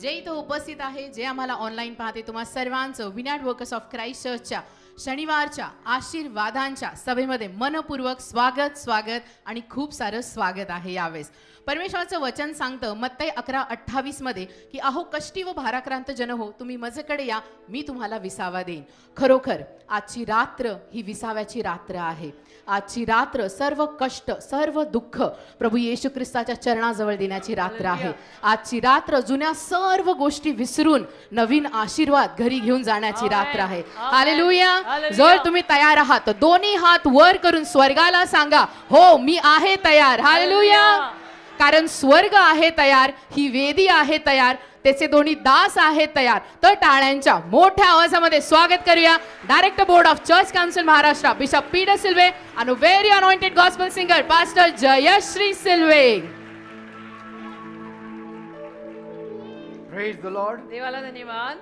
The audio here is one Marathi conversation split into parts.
जे इथं उपस्थित आहे, जे आम्हाला ऑनलाईन पाहते, तुम्हा सर्वांचं विनाट वर्कर्स ऑफ क्राइस्ट चर्चच्या शनिवारच्या आशीर्वादांच्या सभेमध्ये मनपूर्वक स्वागत आणि खूप सारं स्वागत आहे. यावेळेस परमेश्वराचं वचन सांगतं मत्ती 11:28 मध्ये की अहो कष्टी व भाराक्रांत जन हो, तुम्ही माझ्याकडे या, मी तुम्हाला विसावा देईन. खरोखर आजची रात्र ही विसाव्याची रात्र आहे. आजची रात्र सर्व कष्ट, सर्व दुःख प्रभू येशू ख्रिस्ताच्या चरणाजवळ देण्याची रात्र आहे. आजची रात्र जुन्या सर्व गोष्टी विसरून नवीन आशीर्वाद घरी घेऊन जाण्याची रात्र आहे. हालेलुया. जर तुम्ही तयार आहात तर दोन्ही हात वर करून स्वर्गाला सांगा, हो मी आहे तयार. हालेलुया. कारण स्वर्ग आहे तयार, ही वेदी आहे तयार, त्याचे दोन्ही दास आहेत तयार. तर टाळ्यांच्या मोठ्या आवाजामध्ये स्वागत करूया director board of church council Maharashtra bishop Peter Silve आणि very anointed gospel singer pastor Jayashree Silve. Praise the Lord. देवाला धन्यवाद.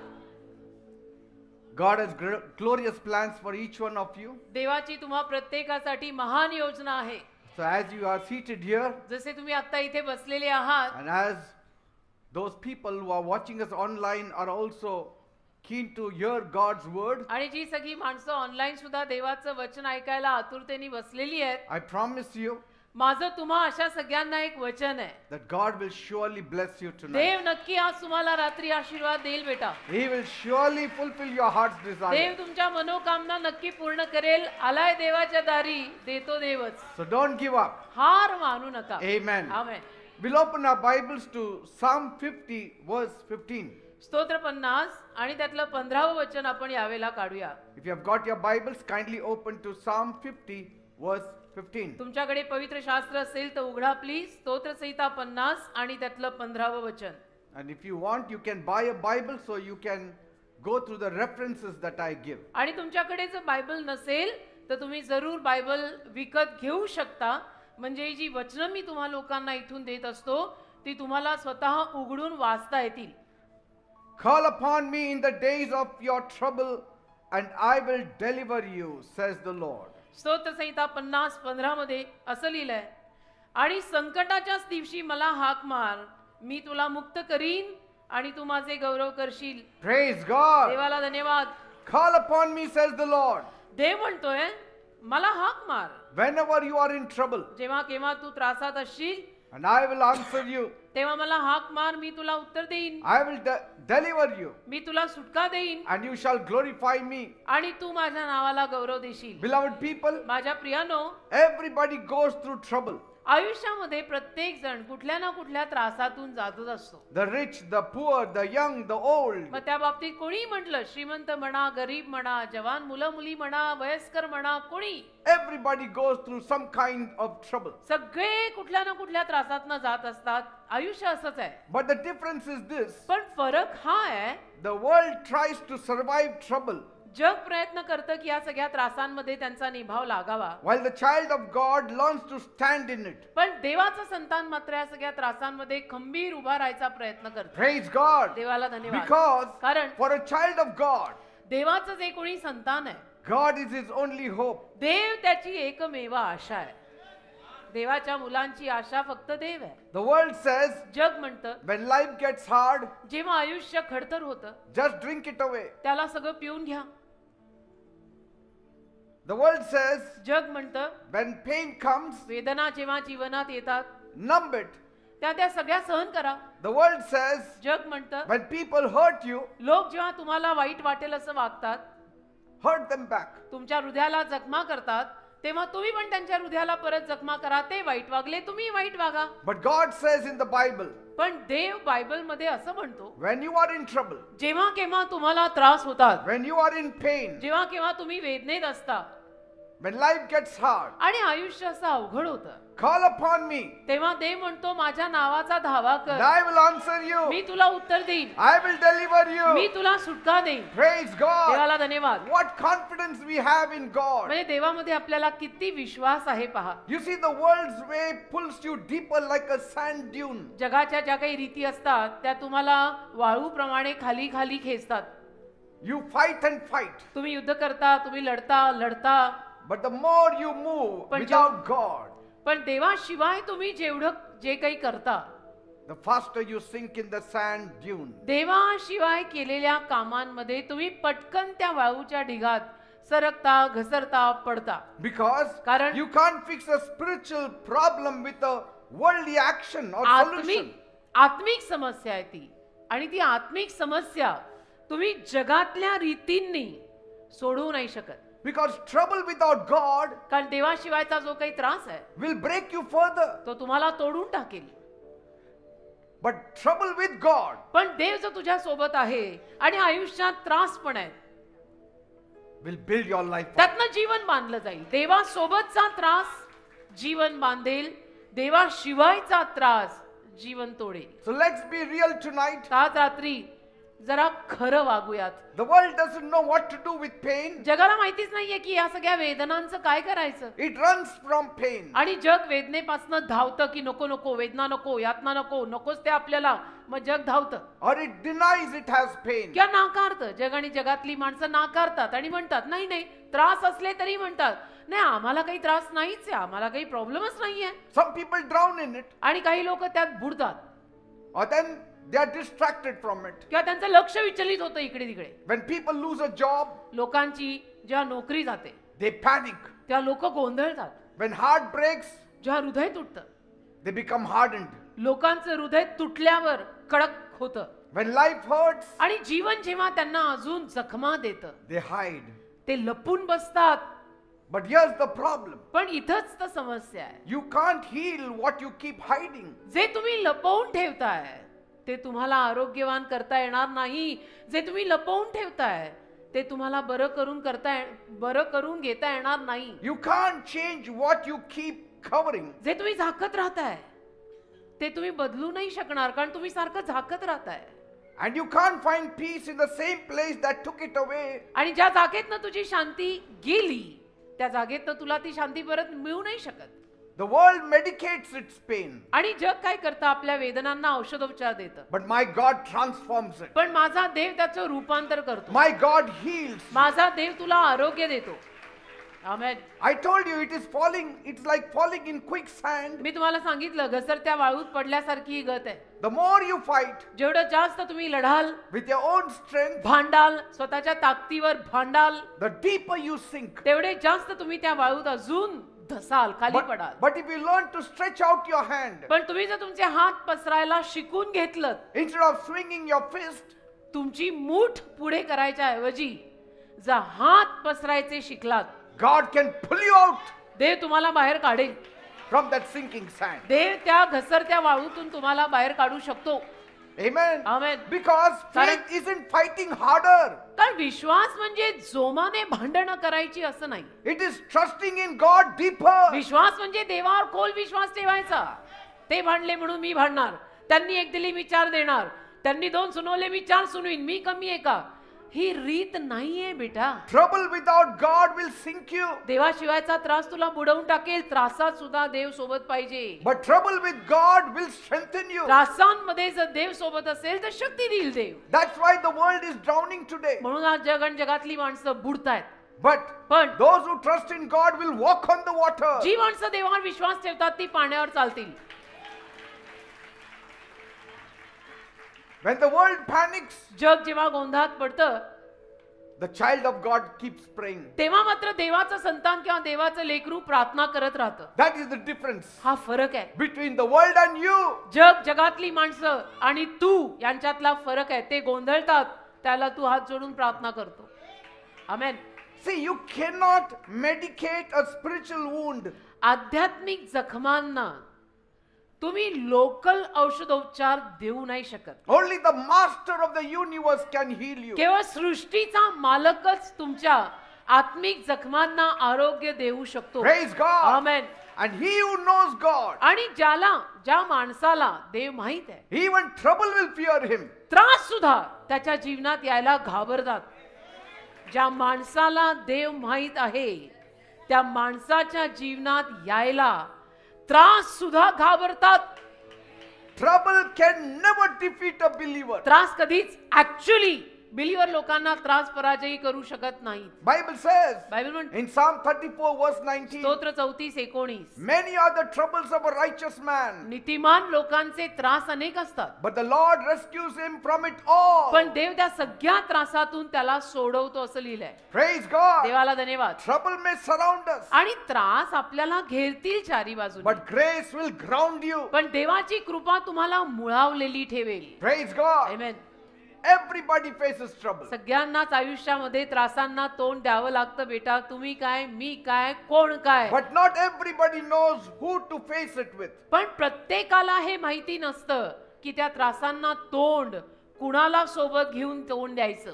God has glorious plans for each one of you. देवाची तुम्हा प्रत्येकासाठी महान योजना आहे. So as you are seated here, जसे तुम्ही आता इथे बसलेले आहात and as those people who are watching us online are also keen to hear God's word, आणि जी सगळी माणसं ऑनलाईन सुद्धा देवाचं वचन ऐकायला आतुरतेने बसलेली आहेत, I promise you माझं तुम्हा अशा सगळ्यांना एक वचन आहे. that God will surely bless you tonight. देव नक्की आज तुम्हाला रात्री आशीर्वाद देईल बेटा. He will surely fulfill your heart's desire. देव तुमच्या मनोकामना नक्की पूर्ण करेल. आलाय देवाच्या दारी, देतो देवच. So don't give up. हार मानू नका. Amen. Amen. We'll open our Bibles to Psalm 50 verse 15. स्तोत्र 50 आणि त्यातलं 15वं वचन आपण यावेळेला काढूया. If you have got your Bibles, kindly open to Psalm 50 verse 15. तुमच्याकडे पवित्र शास्त्र असेल तर उघडा प्लीज. स्तोत्र संहिता 50 आणि त्यातलं 15वं वचन. And if you want, you can buy a Bible so you can go through the references that I give. आणि तुमच्याकडे जर बायबल नसेल तर तुम्ही जरूर बायबल विकत घेऊ शकता. म्हणजे जी वचनं मी तुम्हा लोकांना इथून देत असतो ती तुम्हाला स्वतः उघडून वाचता येतील. Call upon me in the days of your trouble and I will deliver you, says the Lord. स्तोत्र संहिता 50:15 मध्ये असं लिहिलंय, आणि संकटाच्याच दिवशी मला हाक मार, मी तुला मुक्त करीन आणि तू माझे गौरव करशील. Praise God. देवाला धन्यवाद. Call upon me, says the Lord. देव म्हणतोय मला हाक मार. Whenever you are in trouble, जेव्हा केव्हा तू त्रासात असशील and I will answer you. तेव्हा मला हाक मार, मी तुला उत्तर देईन. I will deliver you, मी तुला सुटका देईन and you shall glorify me. आणि तू माझ्या नावाला गौरव देशील. Beloved people, माझ्या प्रियानो, everybody goes through trouble. आयुष्यामध्ये प्रत्येक जण कुठल्या ना कुठल्या त्रासातून जातच असतो. The rich, the poor, the young, the old. मग त्या बाबतीत कोणी म्हटलं, श्रीमंत म्हणा, गरीब म्हणा, जवान मुलं मुली म्हणा, वयस्कर म्हणा, कोणी, Everybody goes through some kind of trouble. सगळे कुठल्या ना कुठल्या त्रासातनं जात असतात. आयुष्य असंच आहे. But the difference is this. पण फरक हा आहे, The world tries to survive trouble, जग प्रयत्न करतं की या सगळ्या त्रासांमध्ये त्यांचा निभाव लागावा, while the child of God learns to stand in it. पण देवाचं संतान मात्र या सगळ्या त्रासांमध्ये खंबीर उभा राहायचा प्रयत्न करतं. Praise God. देवाला धन्यवाद. Because कारण for a child of God, देवाचं जे कोणी संतान आहे, God is his only hope. देव त्याची एकमेव आशा आहे. देवाच्या मुलांची आशा फक्त देव आहे. The world says, जग म्हणतं when life gets hard, जेव्हा आयुष्य खडतर होतं just drink it away. त्याला सगळं पिऊन घ्या. The world says, जग म्हणतं when pain comes, वेदना जेव्हा जीवनात येतात numb it. त्या सगळ्या सहन करा. The world says, जग म्हणतं when people hurt you, लोक जेव्हा तुम्हाला वाईट वाटेल असं वागतात, hurt them back. तुमच्या हृदयाला जखमा करतात, तेव्हा तुम्ही पण त्यांच्या हृदयाला परत जखमा करा. ते वाईट वागले, तुम्ही वाईट वागा. But God says in the Bible, पण देव बायबल मध्ये असं म्हणतो, when you are in trouble, जेव्हा केव्हा तुम्हाला त्रास होतात, when you are in pain, जेव्हा केव्हा तुम्ही वेदनेत असता when life gets hard, आणि आयुष्य असं अवघड होतं, call upon me, तेव्हा देव म्हणतो माझ्या नावाचा धावा and कर, I will answer you. मी तुला उत्तर देईन, I will deliver me you. तुला सुटका देईन. Praise God. देवाला धन्यवाद. What confidence we have in God. म्हणजे देवामध्ये आपल्याला किती विश्वास आहे पहा. You see, the world's way pulls you deeper like a sand dune. जगाच्या ज्या काही रीती असतात त्या तुम्हाला वाळूप्रमाणे खाली खाली खेचतात. You fight and fight. तुम्ही युद्ध करता, तुम्ही लढता, But the more you move पण without God, पण देवाशिवाय तुम्ही जेवढं जे काही करता, the faster you sink in the sand dune. देवाशिवाय केलेल्या कामांमध्ये तुम्ही पटकन त्या वाळूच्या ढिगात सरकता, घसरता, पडता. Because कारण you can't fix a spiritual problem with a worldly action or solution. आत्मिक समस्या आहे ती, आणि ती आत्मिक समस्या तुम्ही जगातल्या रीतींनी सोडवू नाही शकत. Because trouble without God कारण देवाशिवायचा जो काही त्रास आहे will break you further. तो तुम्हाला तोडून टाकेल. But trouble with God पण देव जो तुझ्या सोबत आहे आणि आयुष्यात त्रास पण आहे, will build your life up. त्यातनं जीवन बांधलं जाईल. देवासोबतचा त्रास जीवन बांधेल, देवाशिवायचा त्रास जीवन तोडेल. So let's be real tonight. आज रात्री जरा खरं वागूयात. The world doesn't know what to do with pain. जगाला माहितीच नाहीये की या सगळ्या वेदनांचं काय करायचं. It runs from pain. आणि जग वेदनेपासून धावतं की नको नको, वेदना नको, यातना नको, नकोच ते आपल्याला. मग जग धावतं Or it denies it has pain. किंवा नाकारतं. जग आणि जगातली माणसं नाकारतात आणि म्हणतात नाही नाही, त्रास असले तरी म्हणतात नाही आम्हाला काही त्रास नाहीच आहे, आम्हाला काही प्रॉब्लेमच नाहीये. Some people drown in it. आणि काही लोक त्यात बुडतात Or then they are distracted from it. किंवा त्यांचं लक्ष विचलित होतं इकडे तिकडे. When people lose a job, लोकांची जेव्हा नोकरी जाते they panic. तेव्हा लोक गोंधळतात. When heart breaks, जेव्हा हृदय तुटतं, they become hardened. लोकांचं हृदय तुटल्यावर कडक होतं. When life hurts, आणि जीवन जेव्हा त्यांना अजून जखमा देतं, they hide. ते लपून बसतात. But here's the problem. पण इथंच तर समस्या आहे. You can't heal what you keep hiding. जे तुम्ही लपवून ठेवताय ते तुम्हाला आरोग्यवान करता येणार नाही. जे तुम्ही लपवून ठेवताय ते तुम्हाला बरं करून घेता येणार नाही. You can't change what you keep covering. जे तुम्ही झाकत राहताय ते तुम्ही बदलू नाही शकणार, कारण तुम्ही सारखं झाकत राहताय. And you can't find peace in the same place that took it away. आणि ज्या जागेतनं तुझी शांती गेली त्या जागेतनं तुला ती शांती परत मिळू नाही शकत. The world medicates its pain. आणि जग काय करतं, आपल्या वेदनांना औषधोपचार देतं. But my God transforms it. पण माझा देव त्याचं रूपांतर करतो. My God heals. माझा देव तुला आरोग्य देतो. आमेन. I told you it's like falling in quicksand. मी तुम्हाला सांगितलं घसरत्या वाळूत पडल्यासारखी ही गत आहे. The more you fight जेवढं जास्त तुम्ही लढाल, with your own strength, भांडाल, स्वतःच्या ताकदीवर भांडाल, the deeper you sink. तेवढे जास्त तुम्ही त्या वाळूत अजून धसाल, खाली पडाल. But if you learn to stretch out your hand, पण तुम्ही जर तुमचे हात पसरायला शिकून घेतलं, instead of swinging your fist, तुमची मूठ पुढे करायच्या ऐवजी जर हात पसरायचे शिकलात, God can pull you out देव तुम्हाला बाहेर काढेल. from that sinking sand. देव त्या घसरत्या वाळूतून तुम्हाला बाहेर काढू शकतो. Amen. Amen. Because faith isn't fighting harder. कारण विश्वास म्हणजे जोमाने भांडणं करायची असं नाही. It is trusting in God deeper. विश्वास म्हणजे देवावर खोल विश्वास ठेवायचा. ते भांडले म्हणून मी भांडणार, त्यांनी एक दिली मी चार देणार, त्यांनी दोन सुनवले मी चार सुनवीन, मी कमी आहे का? ही रीत नाहीये बेटा. Trouble without God will sink you. देवाशिवायचा त्रास तुला बुडवून टाकेल. त्रासात सुद्धा देव सोबत पाहिजे. But trouble with God will strengthen you. त्रासांमध्ये जर देव सोबत असेल तर शक्ती देईल देव. That's why the world is drowning today. म्हणून आज जग आणि जगातली माणसं बुडतायत. But those who trust in God will walk on the water. जी माणसं देवावर विश्वास ठेवतात ती पाण्यावर चालतील. When the world panics, जग जेव्हा गोंधळात पडतं, the child of God keeps praying. तेव्हा मात्र देवाचं संतान किंवा देवाचं लेकरू प्रार्थना करत राहतं. That is the difference हा फरक आहे. between the world and you. जग, जगातली माणसं आणि तू यांच्यातला फरक आहे. ते गोंधळतात, त्याला तू हात जोडून प्रार्थना करतो. आमेन. See, you cannot medicate a spiritual wound. आध्यात्मिक जखमांना तुम्ही लोकल औषधोपचार देऊ नाही शकत. Only the master of the universe can heal you. केवळ सृष्टीचा मालकच तुमच्या आत्मिक जखमांना आरोग्य देऊ शकतो. Praise God. Amen. And he who knows God, आणि ज्या माणसाला देव माहित आहे, even trouble will fear him. त्रास सुद्धा त्याच्या जीवनात यायला घाबरतात. ज्या माणसाला देव माहित आहे त्या माणसाच्या जीवनात यायला त्रास सुद्धा घाबरतात. Trouble can never defeat a believer. त्रास कधीच ऍक्च्युअली बिलीवर लोकांना त्रास पराजयी करू शकत नाही. Bible says बायबल म्हणते in Psalm 34 verse 19, स्तोत्र 34:19 many are the troubles of a righteous man, नीतिमान लोकांचे त्रास अनेक असतात, but the Lord rescues him from it all. पण देव त्या सगळ्या त्रासातून त्याला सोडवतो असं लिहिलंय. Praise God. देवाला धन्यवाद. Trouble may surround us, आणि त्रास आपल्याला घेरतील चारी बाजूने, but grace will ground you. पण देवाची कृपा तुम्हाला मुळावलेली ठेवेल. Praise God. आमेन. Everybody faces trouble. सगळ्यांनाच आयुष्यामध्ये त्रासांना तोंड द्यावं लागतं बेटा. तुम्ही काय, मी काय, कोण काय. But not everybody knows who to face it with. पण प्रत्येकाला हे माहिती नसतं की त्या त्रासांना तोंड कुणाला सोबत घेऊन तोंड द्यायचं.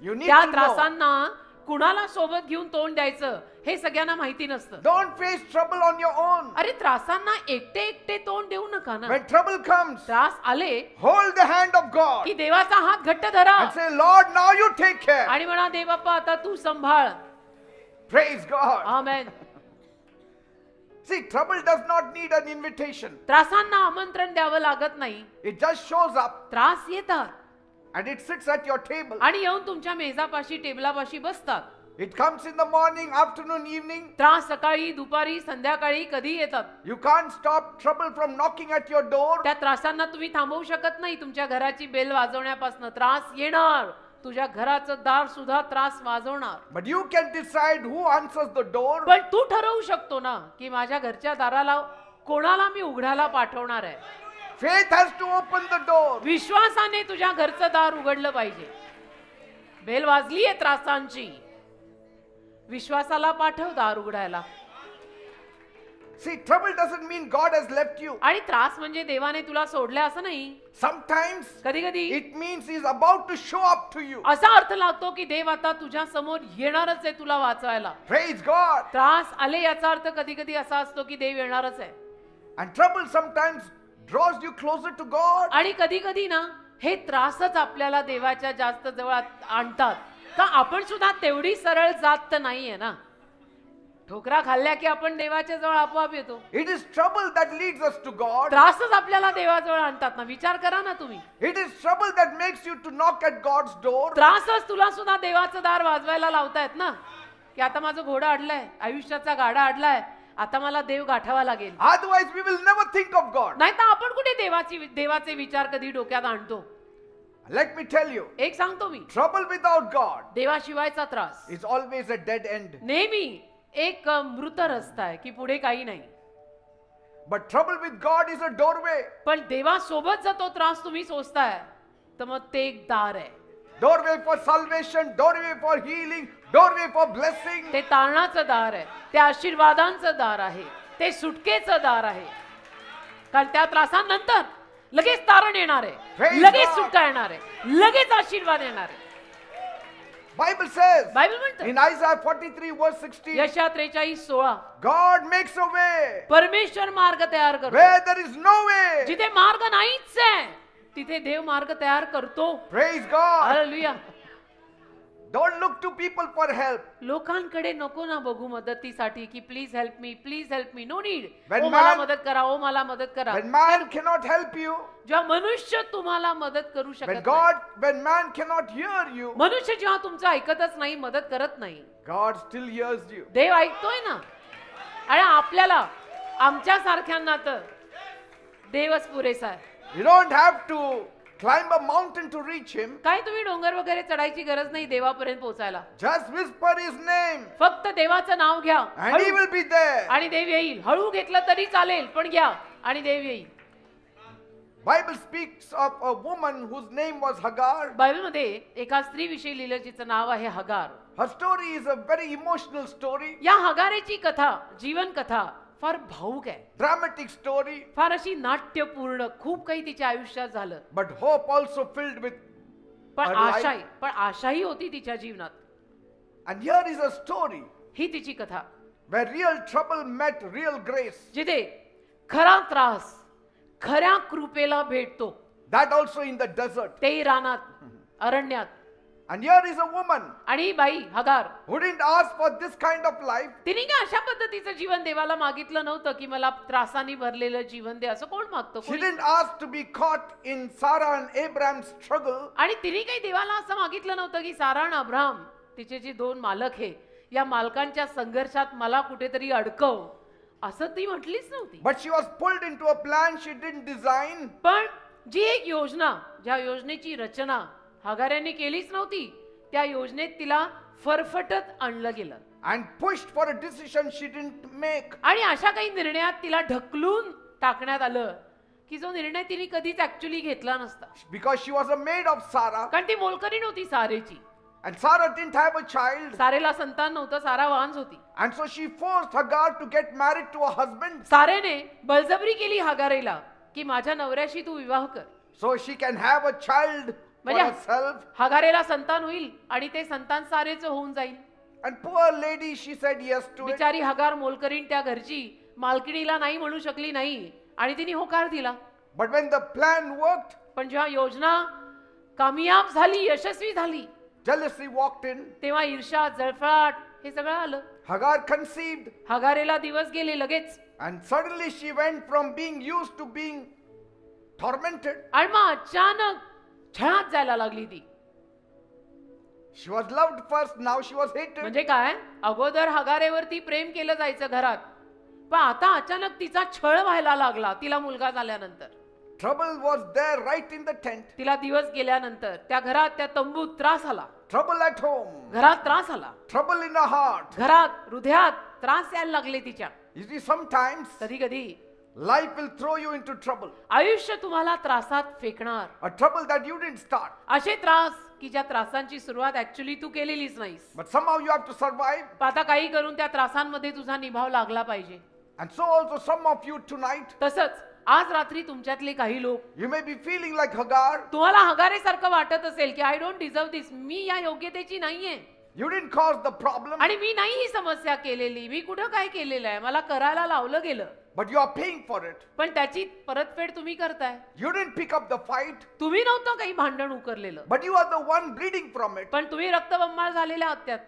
You need त्या to know. त्रासांना कुणाला सोबत घेऊन तोंड द्यायचं हे सगळ्यांना माहिती नसतं. Don't face trouble on your own. अरे त्रासांना एकटे एकटे तोंड देऊ नका ना. When trouble comes, त्रास आले hold the hand of God की देवाचा हात घट्ट धरा and say, Lord, now you take care. आणि म्हणा देव बाप्पा आता तू सांभाळ. Praise God. Amen. See, trouble does not need an invitation. त्रासांना आमंत्रण द्यावं लागत नाही. It just shows up त्रास येतात and it sits at your table. आणि येऊन तुमच्या मेजापाशी टेबलापाशी बसतात. It comes in the morning, afternoon, evening. त्रास सकाळी दुपारी संध्याकाळी कधी येतात. You can't stop trouble from knocking at your door. त्या त्रासांना तुम्ही थांबवू शकत नाही. तुमच्या घराची बेल वाजवण्यापासून त्रास येणार. तुझ्या घराचं दार सुद्धा त्रास वाजवणार. But you can decide who answers the door. पण तू ठरवू शकतो ना की माझ्या घरच्या दाराला कोणाला मी उघडायला पाठवणार आहे. Faith has to open the door. विश्वासाने तुझ्या घरचं दार उघडलं पाहिजे. बेल वाजली आहे त्रासांची, विश्वासाला पाठव दार उघडायला. See, trouble doesn't mean God has left you. आणि त्रास म्हणजे देवाने तुला सोडले असं नाही. Sometimes कधी कधी it means He's about to show up to you. असा अर्थ लागतो की देव आता तुझ्या समोर येणारच आहे तुला वाचवायला. Praise God. त्रास आले याचा अर्थ कधी कधी असा असतो की देव येणारच आहे. And trouble sometimes draws you closer to God. आणि कधी कधी ना हे त्रासच आपल्याला देवाच्या जास्त जवळ आणतात. का आपण सुद्धा तेवढी सरळ जात तर नाहीये ना. ठोकरा खाल्ल्या की आपण देवाच्या जवळ आपोआप येतो. It is trouble that leads us to God. त्रासच आपल्याला देवाजवळ आणतात ना. विचार करा ना तुम्ही. It is trouble that makes you to knock at God's door. त्रासच तुला सुद्धा देवाचं दार वाजवायला लावतायत ना की आता माझं घोडं अडलंय, आयुष्याचा गाडा अडलाय, आता मला देव गाठावा लागेल. Otherwise, we will never think of God. नाही तर आपण कुठे देवाचे विचार कधी डोक्यात आणतो. Let me tell you, एक सांगतो मी, trouble without God देवाशिवायचा त्रास is always a dead end. नेहमी एक मृत रस्ता आहे की पुढे काही नाही. But trouble with God is a doorway. पण देवासोबत जर तो त्रास तुम्ही सोसताय तर मग ते एक दार आहे. Doorway for salvation, doorway for healing, doorway for blessing. ते तारणाचं दार आहे, ते आशीर्वादांचं दार आहे, ते सुटकेचं दार आहे. कारण त्या त्रासानंतर लगेच तारण येणार आहे, Praise लगेच God. सुटका येणार आहे, लगेच आशीर्वाद येणार आहे. Bible says बायबल म्हणतं in Isaiah 43 verse 16, यशा 43:16 God makes a way परमेश्वर मार्ग तयार करतो. where there is no way. जिथे मार्ग नाहीच आहे तिथे देव मार्ग तयार करतो. Praise God. Hallelujah. Don't look to people for help. लोकांकडे नको ना बघू मदतीसाठी की please help me, please help me. No need. When ओ मला man- मदत करा, ओ मला मदत करा. When man cannot help you, जेव्हा मनुष्य तुम्हाला मदत करू when शकत God, नाही, when man cannot hear you, मनुष्य जेव्हा तुमचं ऐकतच नाही, मदत करत नाही, God still hears you. देव ऐकतोय ना. आणि आपल्याला आमच्या सारख्यांना तर देवच पुरेसा आहे. You don't have to climb a mountain to reach him. काय तुम्ही डोंगर वगैरे चढायची गरज नाही देवापर्यंत पोहोचायला. Just whisper his name फक्त देवाचं नाव घ्या and he हळू. will be there. आणि देव येईल. हळू घेतलं तरी चालेल पण घ्या आणि देव येईल. Bible speaks of a woman whose name was Hagar. बायबलमध्ये एका स्त्रीविषयी लिहिलं जिचं नाव आहे हगार. Her story is a very emotional story, या हगारेची कथा, जीवन कथा फार भावुक आहे, dramatic story, फार अशी नाट्यपूर्ण. खूप काही तिच्या आयुष्यात झालं, but hope also filled with पण her life. आशाही होती तिच्या जीवनात. And here is a story ही तिची कथा where real trouble met real grace. जिथे खरा त्रास खऱ्या कृपेला भेटतो. That also in the desert. तेही रानात, अरण्यात. And here is a woman आणि ही बाई हगार, who didn't ask for this kind of life. तिने काय अशा पद्धतीचं जीवन देवाला मागितलं नव्हतं की मला त्रासाने भरलेलं जीवन दे, असं कोण मागतो? She didn't ask to be caught in Sarah and Abraham's struggle. आणि तिने काही देवाला असं मागितलं नव्हतं की सारा आणि अब्राहम तिचे जे दोन मालक आहे या मालकांच्या संघर्षात मला कुठेतरी अडकव, असं ती म्हटलीच नव्हती. But she was pulled into a plan she didn't design. पण जी एक योजना, ज्या योजनेची रचना हगाऱ्याने केलीच नव्हती, त्या योजनेत तिला फरफटत आणलं गेलं And pushed for a decision she didn't make. आणि अशा काही निर्णयात तिला ढकलून टाकण्यात आलं की जो निर्णय तिने कधीच ऍक्च्युअली घेतला नसता. Because she was a maid of Sarah. कारण ती मोलकरी नव्हती सारेची. And Sarah didn't have a child. सारेला संतान नव्हतं, सारा वाहनच होती. And so she forced Hagar to get married to a husband. सारेने बळजबरी केली हगारेला की माझ्या नवऱ्याशी तू विवाह कर, So she can have a child for म्हणजे herself. हगारेला संतान होईल आणि ते संतान सारेचं होऊन जाईल. And poor lady, she said yes to it. बिचारी हगार मोलकरीण त्या घरची मालकिणीला नाही म्हणू शकली नाही आणि तिने होकार दिला. But when the plan worked, पण जेव्हा योजना कामयाब झाली, यशस्वी झाली, jealousy walked in. तेव्हा ईर्ष्या, जळफळाट हे सगळं आलं. Hagar conceived. हगारेला दिवस गेले लगेच And suddenly she went from being used to being tormented. आणि मग अचानक छळात जायला लागली ती. She was loved first, now she was hated. म्हणजे काय, अगोदर हगारेवरती प्रेम केलं जायचं घरात, पण आता अचानक तिचा छळ व्हायला लागला. तिला मुलगा झाल्यानंतर, Trouble was there right in the tent. तिला दिवस गेल्यानंतर त्या घरात, त्या तंबूत त्रास आला. Trouble at home. घरात त्रास आला, Trouble in her heart. घरात हृदयात त्रास यायला लागले तिच्या. You see, sometimes कधी कधी life will throw you into trouble. आयुष्य तुम्हाला त्रासात फेकणार. A trouble that you didn't start. असे त्रास की ज्या त्रासांची सुरुवात ऍक्च्युअली तू केलेलीच नाहीस. But somehow you have to survive. पण आता काही करून त्या त्रासांमध्ये तुझा निभाव लागला पाहिजे. And so also some of you tonight, तसंच आज रात्री तुमच्यातले काही लोक, you may be feeling like Hagar. तुम्हाला हगारेसारखं वाटत असेल की आय डोंट डिझर्व दिस, मी या योग्यतेची नाहीये You didn't cause the problem, आणि मी नाही ही समस्या केलेली, मी कुठं काय केलेलं आहे, मला करायला लावलं गेलं, but you are paying for it. पण त्याची परतफेड तुम्ही करताय. You didn't pick up the fight, तुम्ही नव्हतं काही भांडण उकरलेलं, but you are the one bleeding from it. पण तुम्ही रक्तबंबाळ झालेल्या आहात त्यात.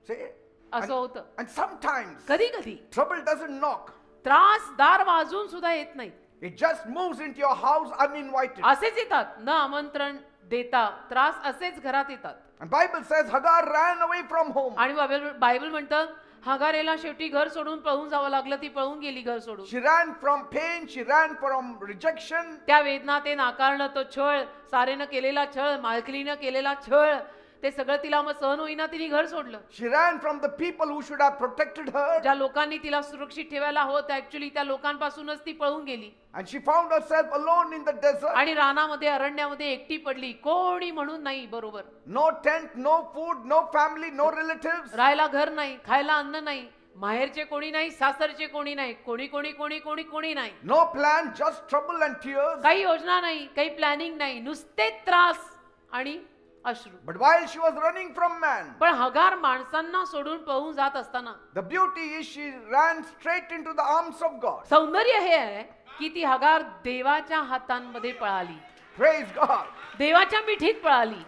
See? असं होतं. And sometimes कधी कधी trouble doesn't knock. त्रास दार वाजून सुद्धा येत नाही, It just moves into your house uninvited. असेच येतात, न आमंत्रण देता त्रास असेच घरात येतात. And Bible says Hagar ran away from home. आणि बायबल म्हणतं हगारेला शेवटी घर सोडून पळून जावं लागलं. ती पळून गेली घर सोडून. She ran from pain, she ran from rejection. त्या वेदना, ते नाकारणं, तो छळ, सारेनं केलेला छळ, मालकिनीनं केलेला छळ, ते सगळं तिला मग सहन होईना, तिने घर सोडलं. She ran from the people who should have protected her. ज्या लोकांनी तिला सुरक्षित ठेवायला होतं ऍक्च्युअली त्या लोकांपासूनच ती पळून गेली. And she found herself alone in the desert. आणि रानामध्ये, अरण्यामध्ये एकटी पडली, कोणी म्हणून नाही बरोबर. No tent, no food, no family, no relatives. राहायला घर नाही, खायला अन्न नाही, माहेरचे कोणी नाही, सासरचे कोणी नाही, कोणी कोणी कोणी कोणी कोणी नाही. No plan, just trouble and tears. काही योजना नाही, काही प्लॅनिंग नाही, नुसते त्रास आणि अश्रू. But while she was running from man, पण हगार माणसांना सोडून पळून जात असताना the beauty is she ran straight into the arms of God. सौंदर्य हे आहे की ती हगार देवाच्या हातांमध्ये पळाली, Praise God. देवाच्या मिठीत पळाली.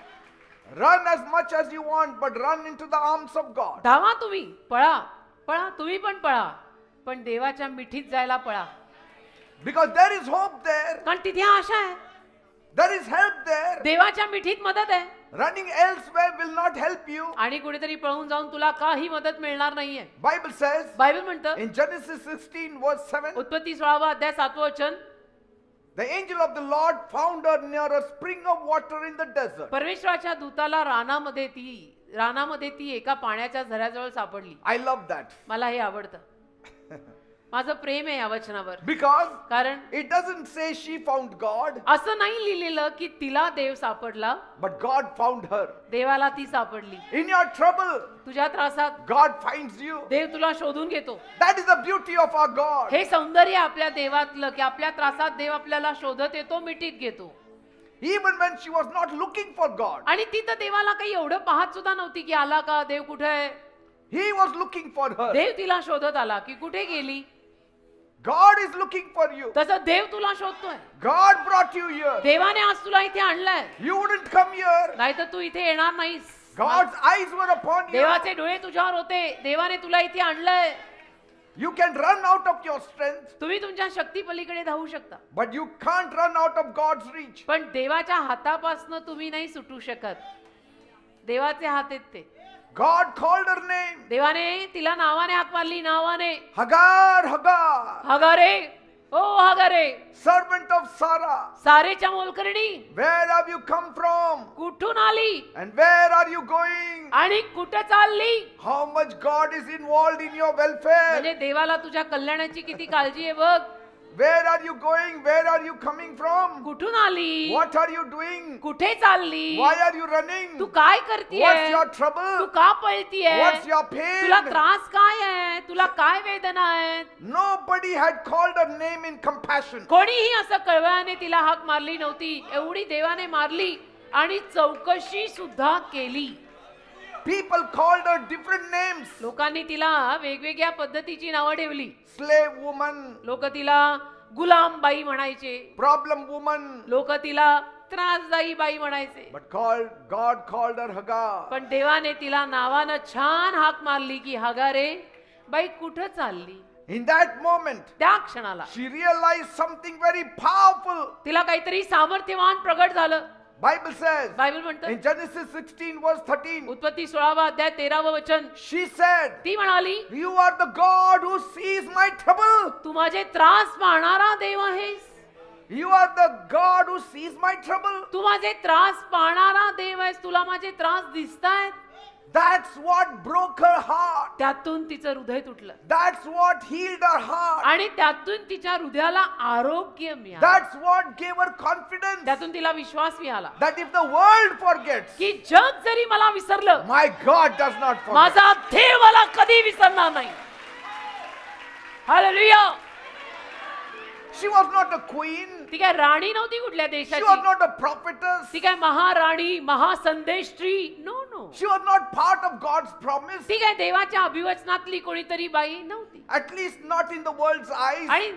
Run as much as you want, but run into the arms of God. धावा तुम्ही, पळा पळा, तुम्ही पण पळा, पण देवाच्या मिठीत जायला पळा. Because there is hope there. कारण तिथे आशा आहे, There is help there. देवाच्या मिठीत मदत आहे. Running elsewhere will not help you. आणि कुठेतरी पळून जाऊन तुला काही मदत मिळणार नाहीये. Bible says बायबल म्हणतं in Genesis 16 verse 7, उत्पत्ती 16 अध्याय 7 वचन, the angel of the Lord found her near a spring of water in the desert. परमेश्वराच्या दूताला रानामध्ये ती एका पाण्याच्या झऱ्याजवळ सापडली. I love that. मला हे आवडतं, माझं प्रेम आहे या वचनावर. Because कारण it doesn't say she found God, असं नाही लिहिलेलं की तिला देव सापडला, but God found her. देवाला ती सापडली. In your trouble, तुझ्या त्रासात God finds you. देव तुला शोधून घेतो. That is the beauty of our God. हे सौंदर्य आपल्या देवातलं की आपल्या त्रासात देव आपल्याला शोधत येतो, मिठीत घेतो. Even when she was not looking for God, आणि ती तर देवाला काही एवढं पाहत सुद्धा नव्हती की आला का, देव कुठे आहे. He was looking for her. देव तिला शोधत आला की कुठे गेली. God is looking for you. तसं देव तुला शोधतोय. God brought you here. देवाने आज तुला इथे आणलंय. You wouldn't come here. नाही तर तू इथे येणार नाहीस. God's eyes were upon you. देवाचे डोळे तुझ्यावर होते. देवाने तुला इथे आणलंय. You can run out of your strength, तुम्ही तुमच्या शक्ती पलीकडे धावू शकता, but you can't run out of God's reach. पण देवाच्या हातापासून तुम्ही नाही सुटू शकत. देवाचे हात आहेत ते. God called her name. देवाने तिला नावाने हाक मारली. नावाने. Hagar, Hagar, हगारे, O हगारे, servant of Sarah. सारेच्या मोलकरणी. Where have you come from? कुठून आली And where are you going? आणि कुठे चालली? How much God is involved in your welfare? म्हणजे देवाला तुझ्या कल्याणाची किती काळजी आहे बघ. Where are you going? Where are you coming from? कुठून आली? What are you doing? कुठे चालली? Why are you running? तू काय What's करतीये? your Tu trouble? का पळतीये? What's your तुला pain? त्रास काय आहे? तुला काय वेदना आहेत? Nobody had called her name in compassion. कोणीही असं कळवळ्याने तिला हाक मारली नव्हती. एवढी देवाने मारली आणि चौकशी सुद्धा केली. People called her different names. लोकांनी तिला वेगवेगळ्या पद्धतीची नावं ठेवली. Slave woman, लोक तिला गुलामबाई म्हणायचे. problem woman. लोक तिला त्रासदायी बाई म्हणायचे. But God called her Hagar. पण देवाने तिला नावानं छान हाक मारली की हगारे, बाई कुठं चालली? In that moment, त्या क्षणाला she realized something very powerful. तिला काहीतरी सामर्थ्यवान प्रगट झालं. Bible says बायबल म्हणतं in Genesis 16 verse 13, उत्पत्ती 16वा अध्याय 13व वचन. she said, ती म्हणाली, "You are the God who sees my trouble. तू माझे त्रास पाहणारा देव आहेस. You are the God who sees my trouble." तू माझे त्रास पाहणारा देव आहेस. तुला माझे त्रास दिसतायत. That's what broke her heart. त्यातून तिचं हृदय तुटलं That's what healed her heart. आणि त्यातून तिच्या हृदयाला आरोग्य मिळालं. That's what gave her confidence त्यातून तिला विश्वास मिळाला that if the world forgets, की जग जरी मला विसरलं, my God does not forget. माझा देव मला कधी विसरणार नाही. Hallelujah. She was not a queen. ती काय राणी नव्हती कुठल्या She was देशाची. not a prophetess. ती काय महाराणी, महासंदेष्ट्री. No no. She was not part of God's promise. ती काय देवाच्या अभिवचनातली कोणीतरी बाई नव्हती. At least not in the world's eyes. आणि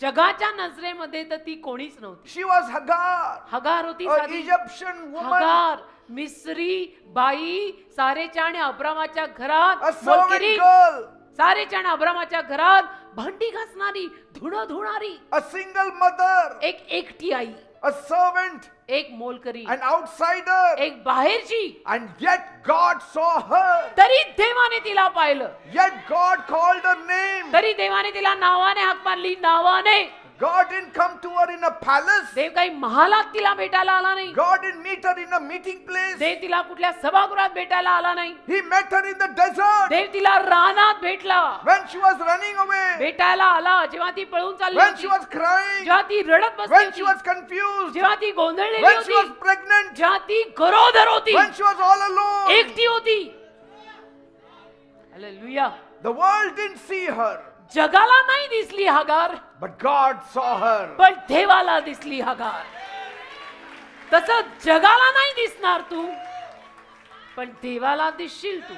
जगाच्या नजरेमध्ये तर ती कोणीच नव्हती. She was Hagar, हगार होती an साधी. Egyptian woman, हगार मिस्री बाई, सारेच्या आणि अब्रामाच्या घरात a servant मोलकरीण. girl, सारेच्या आणि अब्रामाच्या घरात भांडी घासणारी, धुणं धुणारी, a single mother, एक एकटी आई, a servant, एक मोलकरी, an outsider, एक बाहेरची. and yet God saw her. तरी देवाने तिला पाहिलं. Yet God called her name. तरी देवाने तिला नावाने हाक मारली. नावाने. God didn't come to her in a palace. देव काही महालात तिला भेटायला आला नाही. God didn't meet her in a meeting place. देव तिला कुठल्या सभागृहात भेटायला आला नाही. He met her in the desert देव तिला रानात भेटला. when she was running away, भेटायला आला जेव्हा ती पळून चालली when she होती, was crying, जेव्हा ती रडत बसली when she होती, was confused, जेव्हा ती गोंधळलेली when she was होती, pregnant, जेव्हा ती गरोदर होती, when she was all alone. एकटी होती. Hallelujah. The world didn't see her, जगाला नाही दिसली हगार, but God saw her. पण देवाला दिसली हगार. तसं जगाला नाही दिसणार तू, पण देवाला दिसशील तू.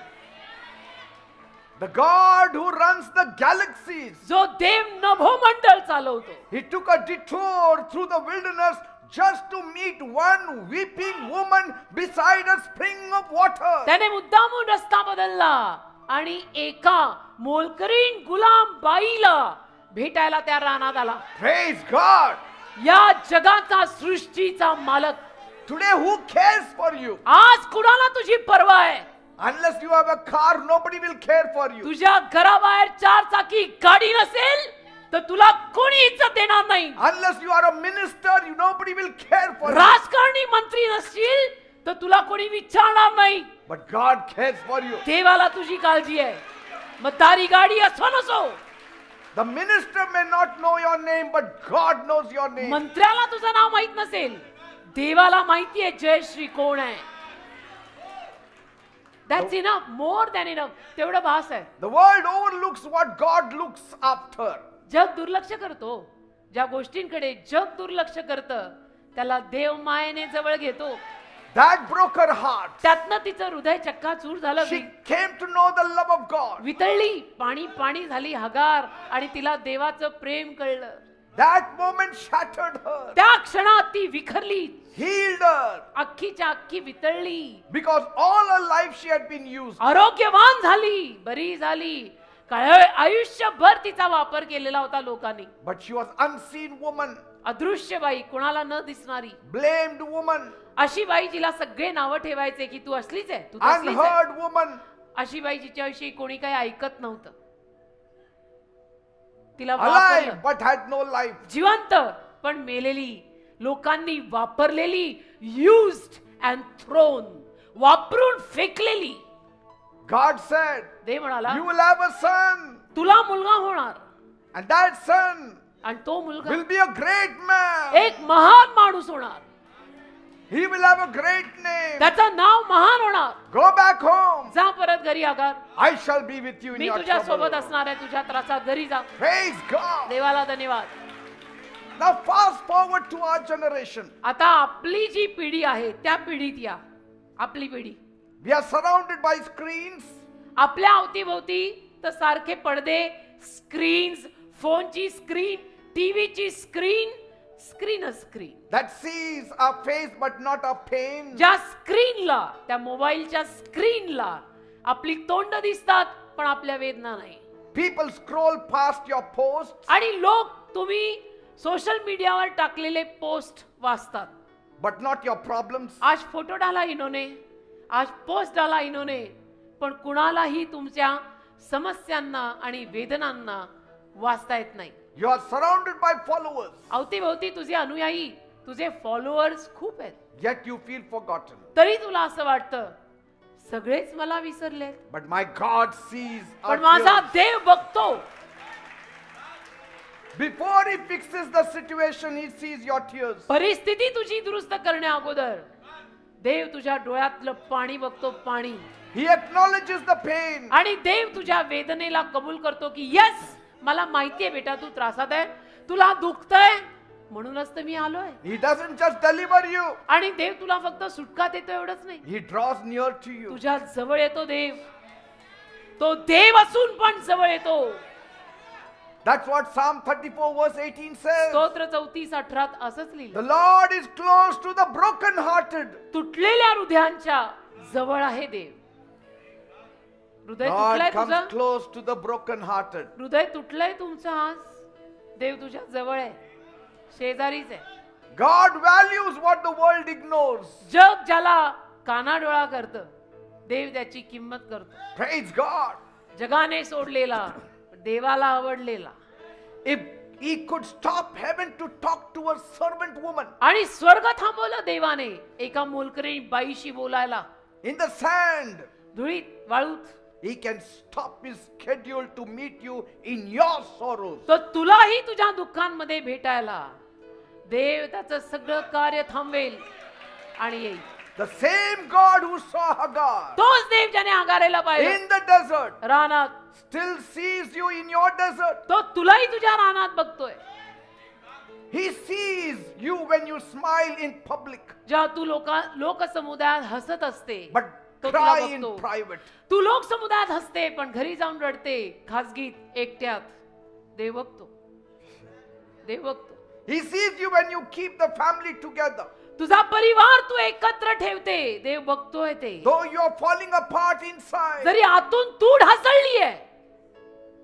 The God who runs the galaxies, जो देव नभोमंडळ चालवतो, he took a detour through the wilderness just to meet one weeping woman beside a spring of water. त्याने मुद्दामून रस्ता बदलला आणि एका मोलकरीण गुलाम बाईला भेटायला त्या रानात आला. Praise God. या जगाचा सृष्टीचा मालक. Today, who cares for you? आज कुणाला तुझी पर्वा आहे? Unless you have a car, nobody will care for you. तुझ्या घराबाहेर 4 चाकी गाडी नसेल तर तुला कोणी इज्जत देणार नाही. Unless you are a minister, nobody will care for you. राजकारणी मंत्री नसशील तर तुला कोणी विचारणार नाही. But God cares for you. देवाला तुझी काळजी आहे. मग तारी गाडी असो नसो, The minister may not know your name, but God knows your name. मंत्र्याला तुझं नाव माहित नसेल, देवाला माहिती आहे जयश्री कोण आहे. That's enough, more than enough. तेवढं भास आहे. The world overlooks what God looks after. जग दुर्लक्ष करतो. ज्या गोष्टींकडे जग दुर्लक्ष करतं त्याला देव मायेने जवळ घेतो. That broke her heart. त्यातनं तिचं हृदय चक्काचूर झालं. She came to know the love of God. वितळली, पाणी पाणी झाली हगार आणि तिला देवाचं प्रेम कळलं. That moment shattered her, त्या क्षणात ती विखरली, healed her, अख्खीच्या अख्खी वितळली, because all her life she had been used. आरोग्यवान झाली, बरी झाली. आयुष्यभर तिचा वापर केलेला होता लोकांनी. But she was unseen woman, अदृश्य बाई, कोणाला न दिसणारी blamed woman, अशी बाई जिला सगळे नावं ठेवायचे की तू असलीच आहे, तू तसलीच आहे. unheard woman, अशी बाई जिच्याविषयी कोणी काही ऐकत नव्हतं. तिला alive वापरलं. but had no life. जिवंत पण मेलेली, लोकांनी वापरलेली, युज्ड अँड थ्रोन, वापरून फेकलेली. God said, देव म्हणाला you will have a son, तुला मुलगा होणार and that son आणि तो मुलगा will be a great man. एक महान माणूस होणार, He will have a great name. त्याचं नाव महान होणार. Go back home. जा परत घरी आगार, I shall be with you in me your तुझ्या सोबत trouble. असणार आहे, तुझ्या त्रासात. घरी जा. Praise God. देवाला धन्यवाद. Now fast forward to our generation. आता आपली जी पिढी आहे त्या पिढीत या. आपली पिढी, We are surrounded by screens. आपल्या अवतीभोवती तर सारखे पडदे, स्क्रीन्स, फोनची स्क्रीन, टीव्हीची screen, screen That sees our face but not our pain. ज्या स्क्रीनला, त्या मोबाईलच्या स्क्रीनला आपली तोंड दिसतात पण आपल्या वेदना नाही. People scroll past your posts आणि लोक तुम्ही सोशल मीडियावर टाकलेले पोस्ट वाचतात. but not your problems. आज फोटो डाला इन्होंने, आज पोस्ट डाला इन्होने, पण कुणालाही तुमच्या समस्यांना आणि वेदनांना वाचता येत नाही. You are surrounded by followers, अवतीभोवती तुझे अनुयायी, तुझे फॉलोअर्स खूप आहेत, yet you feel forgotten. तरी तुला असं वाटतं सगळेच मला विसरले. But my God sees our पण माझा tears. देव बघतो. Before He fixes the situation, He sees your tears. परिस्थिती तुझी दुरुस्त करण्या अगोदर देव तुझ्या डोळ्यातलं पाणी बघतो, पाणी. He acknowledges the pain. आणि देव तुझ्या वेदनेला कबूल करतो की यस, मला माहितीये बेटा तू त्रासात आहे, तुला दुखतंय, म्हणूनच तर मी आलोय. He doesn't just deliver you, आणि देव तुला फक्त सुटका देतो एवढंच नाही, He draws near to you. तुझ्या जवळ येतो देव. तो देव असून पण जवळ येतो. That's what Psalm 34 verse 18 says. स्तोत्र 34:18 असंच The लिहिलं. Lord is close to the broken-hearted. तुटलेल्या हृदयांच्या जवळ आहे देव. हृदय तुटलंय God comes तुझं, close to the broken-hearted. हृदय तुटलंय तुमचं आज, देव तुझ्या जवळ आहे, शेजारीच आहे. God values what the world ignores. जग ज्याला कानाडोळा करतं, देव त्याची किंमत करतो. Praise God. जगाने सोडलेला, देवाला आवडलेला. If He could stop heaven to talk to a servant woman आणि स्वर्ग थांबवलं देवाने एका मोलकरी बाईशी बोलायला. in the sand, धुळीत, वाळूत. He can stop His schedule to meet you in your sorrows. तर तुलाही तुझ्या दुःखांमध्ये भेटायला देव त्याचं सगळं कार्य थांबवेल आणि येईल. The same God who saw Hagar तोच देव ज्याने आगारेला पाहिलं in the desert रानात, still sees you in your desert. तो तुलाही तुझ्या रानात बघतोय. He sees you when you smile in public, जेव्हा तू लोकसमुदायात हसत असते, but तो तुला cry in बघतो. private. तू लोकसमुदायात हसते पण घरी जाऊन रडते, खासगीत, एकट्यात. देव बघतो, देव बघतो. He sees you when you keep the family together. तुझा परिवार तू एकत्र ठेवते, देव बघतोय ते. Though you are falling apart inside, जरी आतून तू ढासळलीये,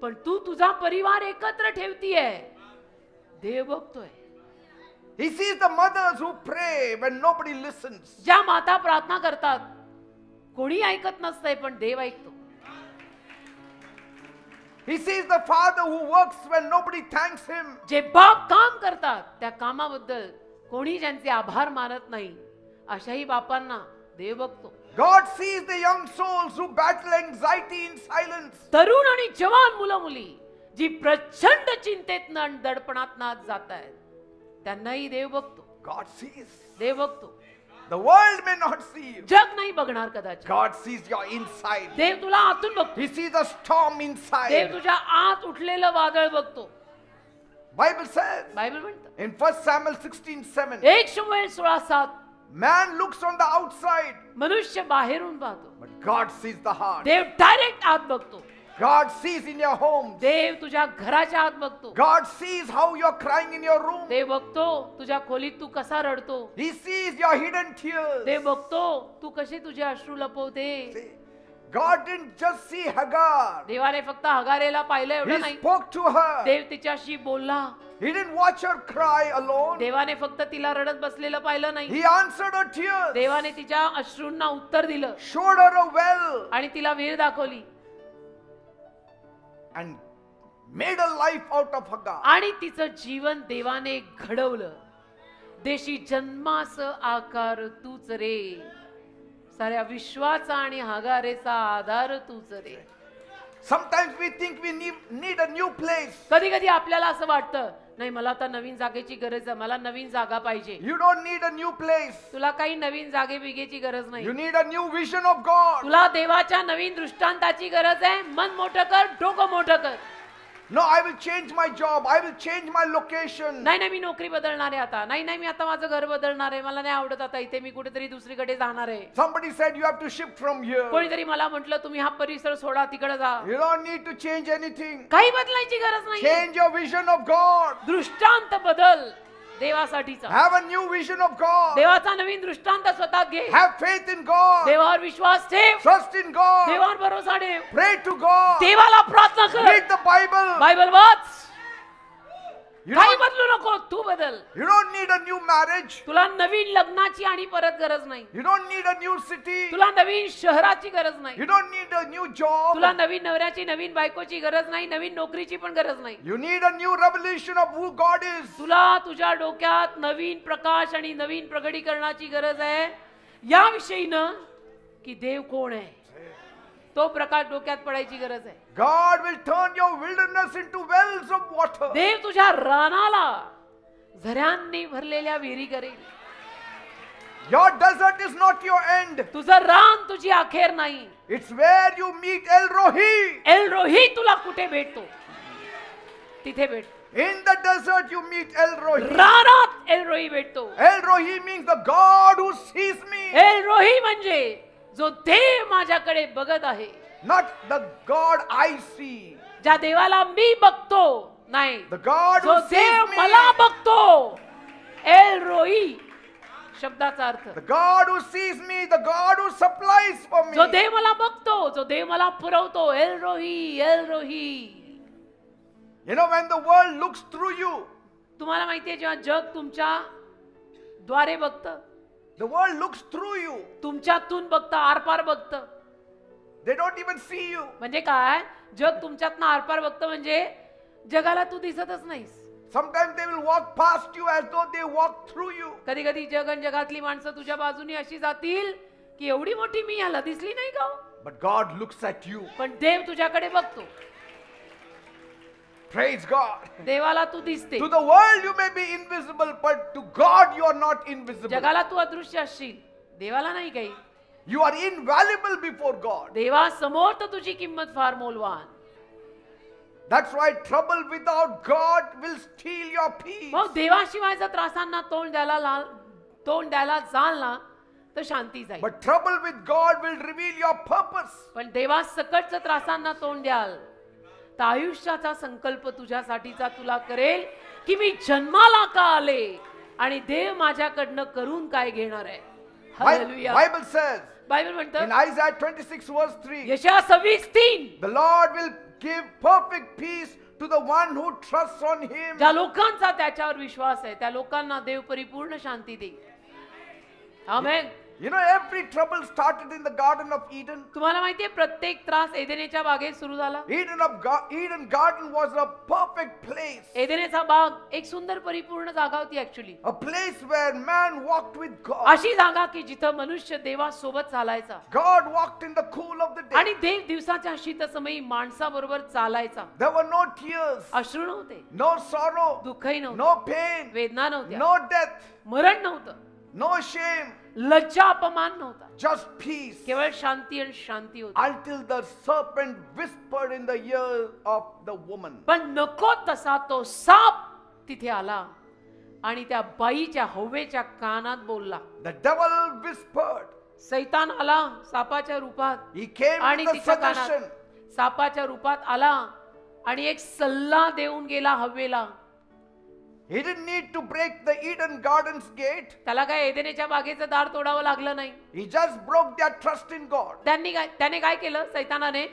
पण तू तुझा परिवार एकत्र ठेवतीये, देव बघतोय. He sees the mothers who pray when nobody listens. ज्या माता प्रार्थना करतात, कोणी ऐकत नसतंय पण देव ऐकतो. He sees the father who works when nobody thanks him. जे बाप काम करतात त्या कामाबद्दल कोणी ज्यांचे आभार मानत नाही, अशाही बापांना देव बघतो. God sees the young souls who battle anxiety in silence. तरुण आणि जवान मुलं मुली जी प्रचंड चिंतेतनं आणि दडपणातनं जात आहेत, त्यांनाही देव बघतो. God sees. देव बघतो. The world may not see you. जग नाही बघणार कदाचित, God sees your inside. देव तुला आतून बघतो. He sees the storm Dev inside. तुझ्या आत उठलेलं वादळ बघतो. Bible says बायबल म्हणतं in 1 Samuel 16:7, 1 शमूएल 16:7, Man looks on the outside, मनुष्य बाहेरून पाहतो, but God sees the heart. देव डायरेक्ट आत बघतो. God sees in your home. देव तुझ्या घराच्या आत बघतो. God sees how you're crying in your room. देव बघतो तुझ्या खोलीत तू कसा रडतो. He sees your hidden tears. देव बघतो तू कसे तुझे अश्रू लपवते. See, God didn't just see Hagar. देवाने फक्त हगारेला पाहिलं He एवढं नाही, spoke to her. देव तिच्याशी बोलला. He didn't watch her cry alone. देवाने फक्त तिला रडत बसलेलं पाहिलं नाही, He answered her tears. देवाने तिच्या अश्रूंना उत्तर दिलं Showed her a well. आणि तिला विहीर दाखवली And made a life out of Hagar. आणि तिचं जीवन देवाने घडवलं. देशी जन्मास आकार तूच रे, साऱ्या विश्वाचा आणि हगारेचा आधार तूच रे. Sometimes we think we need a new place. कधी कधी आपल्याला असं वाटतं, नाही मला आता नवीन जागेची गरज आहे, मला नवीन जागा पाहिजे. You don't need a new place. तुला काही नवीन जागे बिगेची गरज नाही, You need a new vision of God. तुला देवाच्या नवीन दृष्टांताची गरज आहे. मन मोठं कर, डोकं मोठं कर. No, I will change my job. I will change my location. नाही नाही मी नोकरी बदलणार आहे आता, नाही नाही मी आता माझं घर बदलणार आहे, मला नाही आवडत आता इथे, मी कुठेतरी दुसरीकडे जाणार आहे. Somebody said you have to shift from here. कोणीतरी मला म्हटलं तुम्ही हा परिसर सोडा, तिकडे जा. You don't need to change anything. काही बदलायची गरज नाही. Change your vision of God. दृष्टांत बदल देवासाठीचा. Have a new vision of God. देवाचा नवीन दृष्टांत स्वतः घे. Have faith in God. देवावर विश्वास ठेव, Trust in God. देवावर भरोसा ठेव, Pray to God. देवाला प्रार्थना कर, Read the Bible. Bible watch. You काही don't, बदलू नको, तू बदल. you don't need a new marriage. तुला नवीन लग्नाची आणि परत गरज नाही, You don't need a new city. तुला नवीन शहराची गरज नाही, You don't need a new job. तुला नवीन नवऱ्याची नवीन बायकोची गरज नाही, नवीन नोकरीची पण गरज नाही. You need a new revelation of who God is. तुला तुझ्या डोक्यात नवीन प्रकाश आणि नवीन प्रगटीकरणाची गरज आहे याविषयी न की देव कोण आहे, तो प्रकाश डोक्यात पडायची गरज आहे. God will turn your wilderness into wells of water. देव तुझ्या रानाला झऱ्यांनी भरलेल्या विहिरी करेल. Your desert is not your end. तुझं रान तुझी अखेर नाही. It's where you meet El Rohi. El Rohi तुला कुठे भेटतो, तिथे भेट. In the desert you meet El Rohi. रानात एल रोही भेटतो. El Rohi means the God who sees me. El Rohi म्हणजे जो देव माझ्याकडे बघत आहे, Not the God I see. ज्या देवाला मी बघतो नाही, The God जो who sees देव me. मला बघतो. एल रोही शब्दाचा अर्थ The God who sees me. The God who supplies for me. जो देव मला बघतो, जो देव मला पुरवतो. L Rohi, L Rohi. You know, when the world looks through you, तुम्हाला माहितीये जेव्हा जग तुमच्या द्वारे बघतं, the world looks through you. तुमच्यातून बघतं, आरपार बघतं. They don't even see you. म्हणजे काय, जग तुमच्यातनं आरपार बघतं म्हणजे जगाला तू दिसतच नाहीस. Sometimes they will walk past you as though they walk through you. कधी कधी जग आणि जगातली माणसं तुझ्या बाजूनी अशी जातील की एवढी मोठी मी याला दिसली नाही का हो? But God looks at you. पण देव तुझ्याकडे बघतो. Praise God. देवाला तू दिसते. To the world you may be invisible, but to God you are not invisible. जगाला तू अदृश्य असशील, देवाला नाही काही. You are invaluable before God. देवासमोर तर तुझी किंमत फार मौल्यवान. That's why trouble without God will steal your peace. मग देवाशिवाय जर त्रासांना तोंड द्यायला जाल ना तर शांती जाईल. But trouble with God will reveal your purpose. पण देवा सकटच्या त्रासांना तोंड द्याल तर आयुष्याचा संकल्प तुझ्यासाठीचा तुला करेल की मी जन्माला का आले आणि देव माझ्याकडनं करून काय घेणार आहे. Hallelujah. Bible says Bible in म्हणतं Isaiah 26 verse 3, यशाया 26:3, the Lord will give perfect peace to the one who trusts on him. ज्या लोकांचा त्याच्यावर विश्वास आहे त्या लोकांना देव परिपूर्ण शांती देईल. आमेन. You know, every trouble started in the Garden of Eden. तुम्हाला माहितीये प्रत्येक त्रास एदेनेच्या बागेत सुरू झाला. Eden Garden was a perfect place. एदेनेचा बाग एक सुंदर परिपूर्ण जागा होती actually. A place where man walked with God. अशी जागा की जिथं मनुष्य देवासोबत चालायचा God walked in the cool of the day. आणि देव दिवसाच्या शीतसमयी माणसाबरोबर चालायचा. There were no tears, अश्रू नव्हते, no sorrow, दुःखही नव्हतं, no pain, वेदना नव्हत्या, no death, मरण नव्हतं, no shame, लज्जा अपमान नव्हता, just peace. केवळ शांती आणि शांती होती. Until the serpent whispered in the ear of the woman. पण नको तसा तो साप तिथे आला आणि त्या बाईच्या हव्वेच्या कानात बोलला. The devil whispered. सैतान आला सापाच्या रूपात He came आणि with a तिच्या suggestion. कानात सापाच्या रूपात आला आणि एक सल्ला देऊन गेला हव्वेला. He didn't need to break the Eden Garden's gate. त्याला काय एदेनेच्या बागेचं दार तोडावं लागलं नाही. He just broke their trust in God. त्याने काय केलं, सैतानाने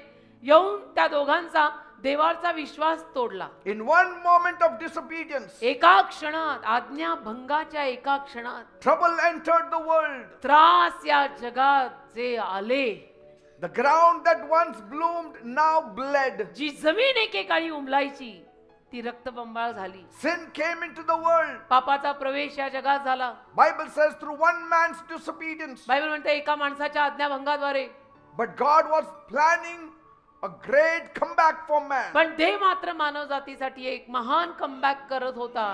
येऊन त्या दोघांचा देवाचा विश्वास तोडला. In one moment of disobedience, एका क्षणात, आज्ञा भंगाच्या एका क्षणात trouble entered the world. त्रास या जगात जे आले, The ground that once bloomed now bled. जी जमीन एकेकाळी उमलायची ती रक्तबंबाळ झाली. Sin came into the world. पापाचा प्रवेश या जगात झाला. Bible says through one man's disobedience. Bible म्हणते एका माणसाच्या आज्ञाभंगाद्वारे. But God was planning a great comeback for man. पण देव मात्र मानव जातीसाठी एक महान कमबॅक करत होता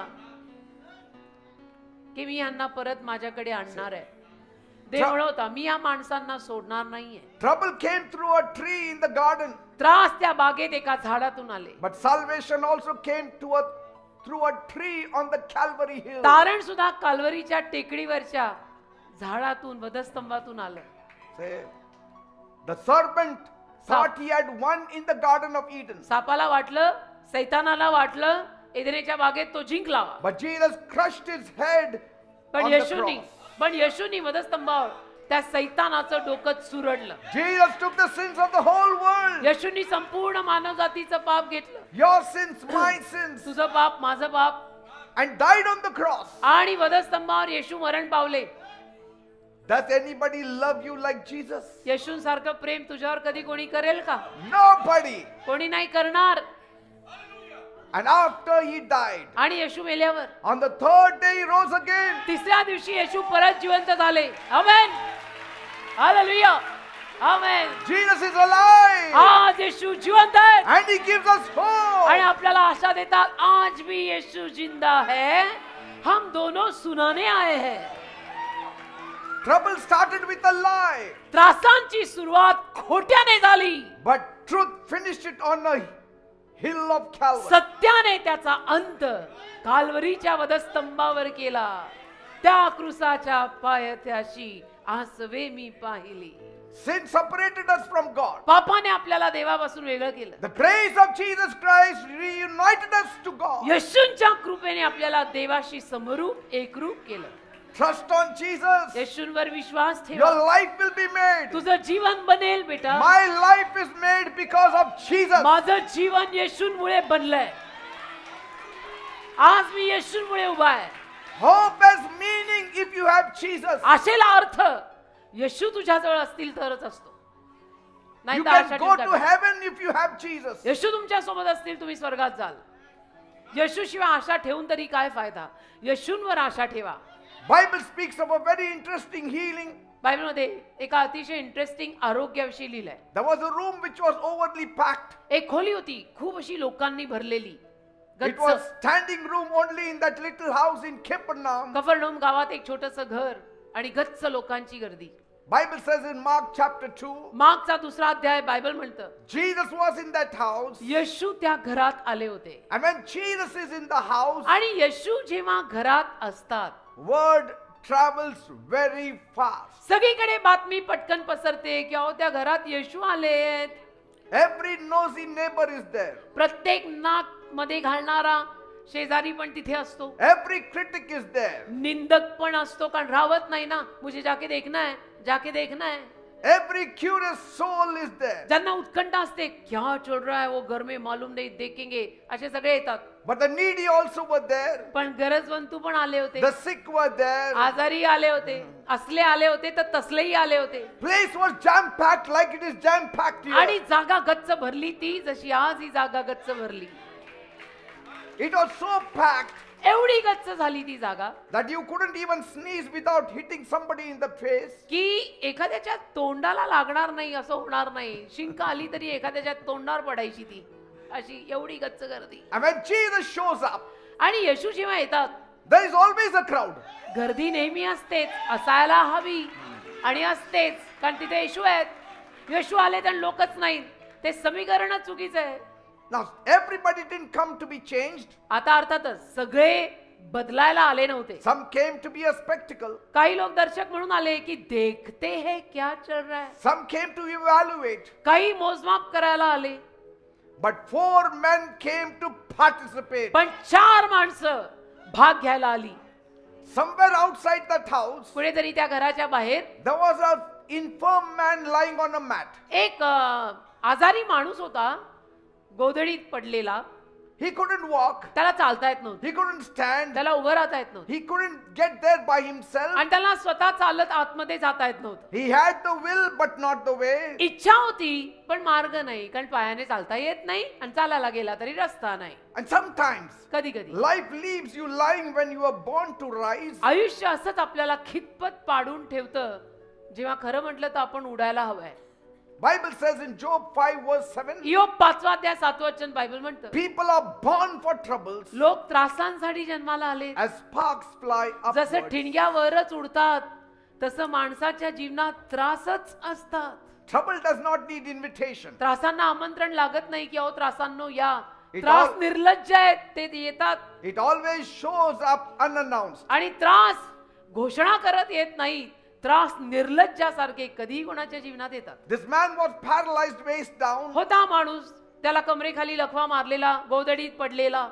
की मी यांना परत माझ्याकडे आणणार आहे. देव म्हणत होता मी या माणसांना सोडणार नाहीये. Trouble came through a tree in the garden. त्रास त्या बागेत एका झाडातून आले. But salvation also came through a tree on the Calvary hill. तारण सुद्धा काल्वरीच्या टेकडीवरच्या झाडातून, वधस्तंभातून आलं. Say, the serpent thought he had won in the Garden of Eden. सापाला वाटलं, सैतानाला वाटलं एदेनेच्या बागेत तो जिंकला. But Jesus crushed his head on the cross. पण येशूनी वधस्तंभावर त्या सैतानाचं डोकं चुरडलं. Jesus took the sins of the whole world. येशूनी संपूर्ण मानव जातीचं पाप घेतलं. Your sins, my sins. तुझं पाप, माझं पाप. And died on the cross. आणि वधस्तंभावर येशू मरण पावले. Does anybody love you like Jesus? येशूंसारखं प्रेम तुझ्यावर कधी कोणी करेल का? Nobody. कोणी नाही करणार. And after he died, आणि येशू मेल्यावर on the third day he rose again. तिसऱ्या दिवशी येशू परत जिवंत झाले. Amen. Hallelujah. Amen. Jesus is alive. आज येशू जिवंत आहे. And he gives us hope. आणि आपल्याला आशा देतात आज भी येशू जिंदा है, हम दोनों सुनाने आए हैं. Trouble started with a lie. त्रासांची सुरुवात खोट्याने झाली, But truth finished it on a hill of Calvary. सत्याने त्याचा अंत काल्वरीच्या वधस्तंभावर केला. त्या क्रूसाच्या पायथ्याशी आसवे मी पाहिली. Sin separated us from God. पापाने आपल्याला देवापासून वेगळं केलं. The grace of Jesus Christ reunited us to God. येशूंच्या कृपेने आपल्याला देवाशी समरूप एकरूप केलं. Trust on Jesus. येशूंवर Vishwas Your ठेवा. life will be made. तुझं जीवन बनेल बेटा. My life is made because of Jesus. माझं जीवन येशूंमुळे बनलंय. आज मी येशूंमुळे उभा आहे. Hope has meaning if you have Jesus. आशेला अर्थ येशू तुझ्याजवळ असतील तरच असतो. नाही You तर can आशा go ठेवू to नका. heaven if you have Jesus. येशू तुमच्या सोबत असतील तुम्ही स्वर्गात जाल. येशूशिवाय आशा ठेवून तरी काय फायदा. येशूंवर आशा ठेवा. Bible speaks of a very interesting healing. बायबलमध्ये एका अतिशय इंटरेस्टिंग आरोग्याविषयी लिहिलंय. There was a room which was overly packed. एक खोली होती खूप अशी लोकांनी भरलेली. It was standing room only in that little house in Capernaum. कफरनहूम गावात एक छोटंसं घर आणि गच्च लोकांची गर्दी. Bible says in Mark chapter 2, मार्कचा दुसरा अध्याय बायबल म्हणतं Jesus was in that house. येशू त्या घरात आले होते. And when Jesus is in the house, आणि येशू जेव्हा घरात असतात word travels very fast. सगळीकडे बातमी पटकन पसरते की अहो त्या घरात येशू आलेत. Every nosy neighbor is there. प्रत्येक नाक मध्ये घालणारा शेजारी पण तिथे असतो. Every critic is there. निंदक पण असतो कारण राहत नाही ना. मुझे जाके देखना है, जाके देखना है. Every curious soul is there. ज्यांना उत्कंठा असते क्या चल रहा है वो घर में मालूम नहीं देखेंगे असे सगळे येतात. But the needy also were there. पण गरजवंतू पण आले होते. The sick were there. आजारी आले होते. असले आले होते तर तसलेही आले होते. Place was jam packed like it is jam packed आणि here. जागा गच्च भरली ती जशी आज ही जागा गच्च भरली. It was so packed एवढी गच्च झाली ती जागा that you couldn't even sneeze without hitting somebody in the face. की एखाद्याच्या तोंडाला लागणार नाही असं होणार नाही. शिंक आली तरी एखाद्याच्या तोंडावर पडायची ती. अशी एवढी गच्च गर्दी. And when Jesus shows up, आणि येशू जेव्हा येतात there is always a crowd. गर्दी नेहमी असतेच, असायला हवी आणि असतेच कारण तिथे येशू आहेत. येशू आले तर लोकच नाही. ते समीकरण चुकीचं आहे. Now, everybody didn't come to be changed. आता अर्थातच सगळे बदलायला आले नव्हते. Some came to be a spectacle. काही लोक दर्शक म्हणून आले की देखते है क्या चल रहा है. Some came to evaluate. काही मोजमाप करायला आले. But 4 men came to participate. पण 4 माणसं भाग घ्यायला आली. Somewhere outside that house, कुठेतरी त्या घराच्या बाहेर there was an infirm man lying on a mat. एक आजारी माणूस होता, गोधडीत पडलेला. He couldn't walk. त्याला चालता येत नव्हतं. He couldn't stand. त्याला उभं राहता येत नव्हतं. He couldn't get there by himself. आणि त्याला स्वतः चालत आतमध्ये जाता येत नव्हतं. He had the will but not the way. इच्छा होती पण मार्ग नाही, कारण पायाने चालता येत नाही आणि चालायला गेला तरी रस्ता नाही. And sometimes कधी कधी life leaves you lying when you are born to rise. आयुष्य असंच आपल्याला खितपत पाडून ठेवतं, जेव्हा खरं म्हटलं तर आपण उडायला हवंय. Bible says in Job 5 verse 7, योग 5 अध्याय 7 वचन बायबल म्हणतं, people are born for troubles लोक त्रासांसाठी जन्माला आले. as sparks fly जसं upwards. ठिणग्यावरच उडतात तसं माणसाच्या जीवनात त्रासच असतात. Trouble does not need invitation. त्रासांना आमंत्रण लागत नाही की अहो त्रासांनो या. It त्रास all- निर्लज्ज आहेत, ते येतात. It always shows up unannounced. आणि त्रास घोषणा करत येत नाही. त्रास निर्लज्जासारखे कधीही कोणाच्या जीवनात येतात. This man was paralyzed waist down. होता माणूस, त्याला कमरेखाली लखवा मारलेला, गोधडीत पडलेला.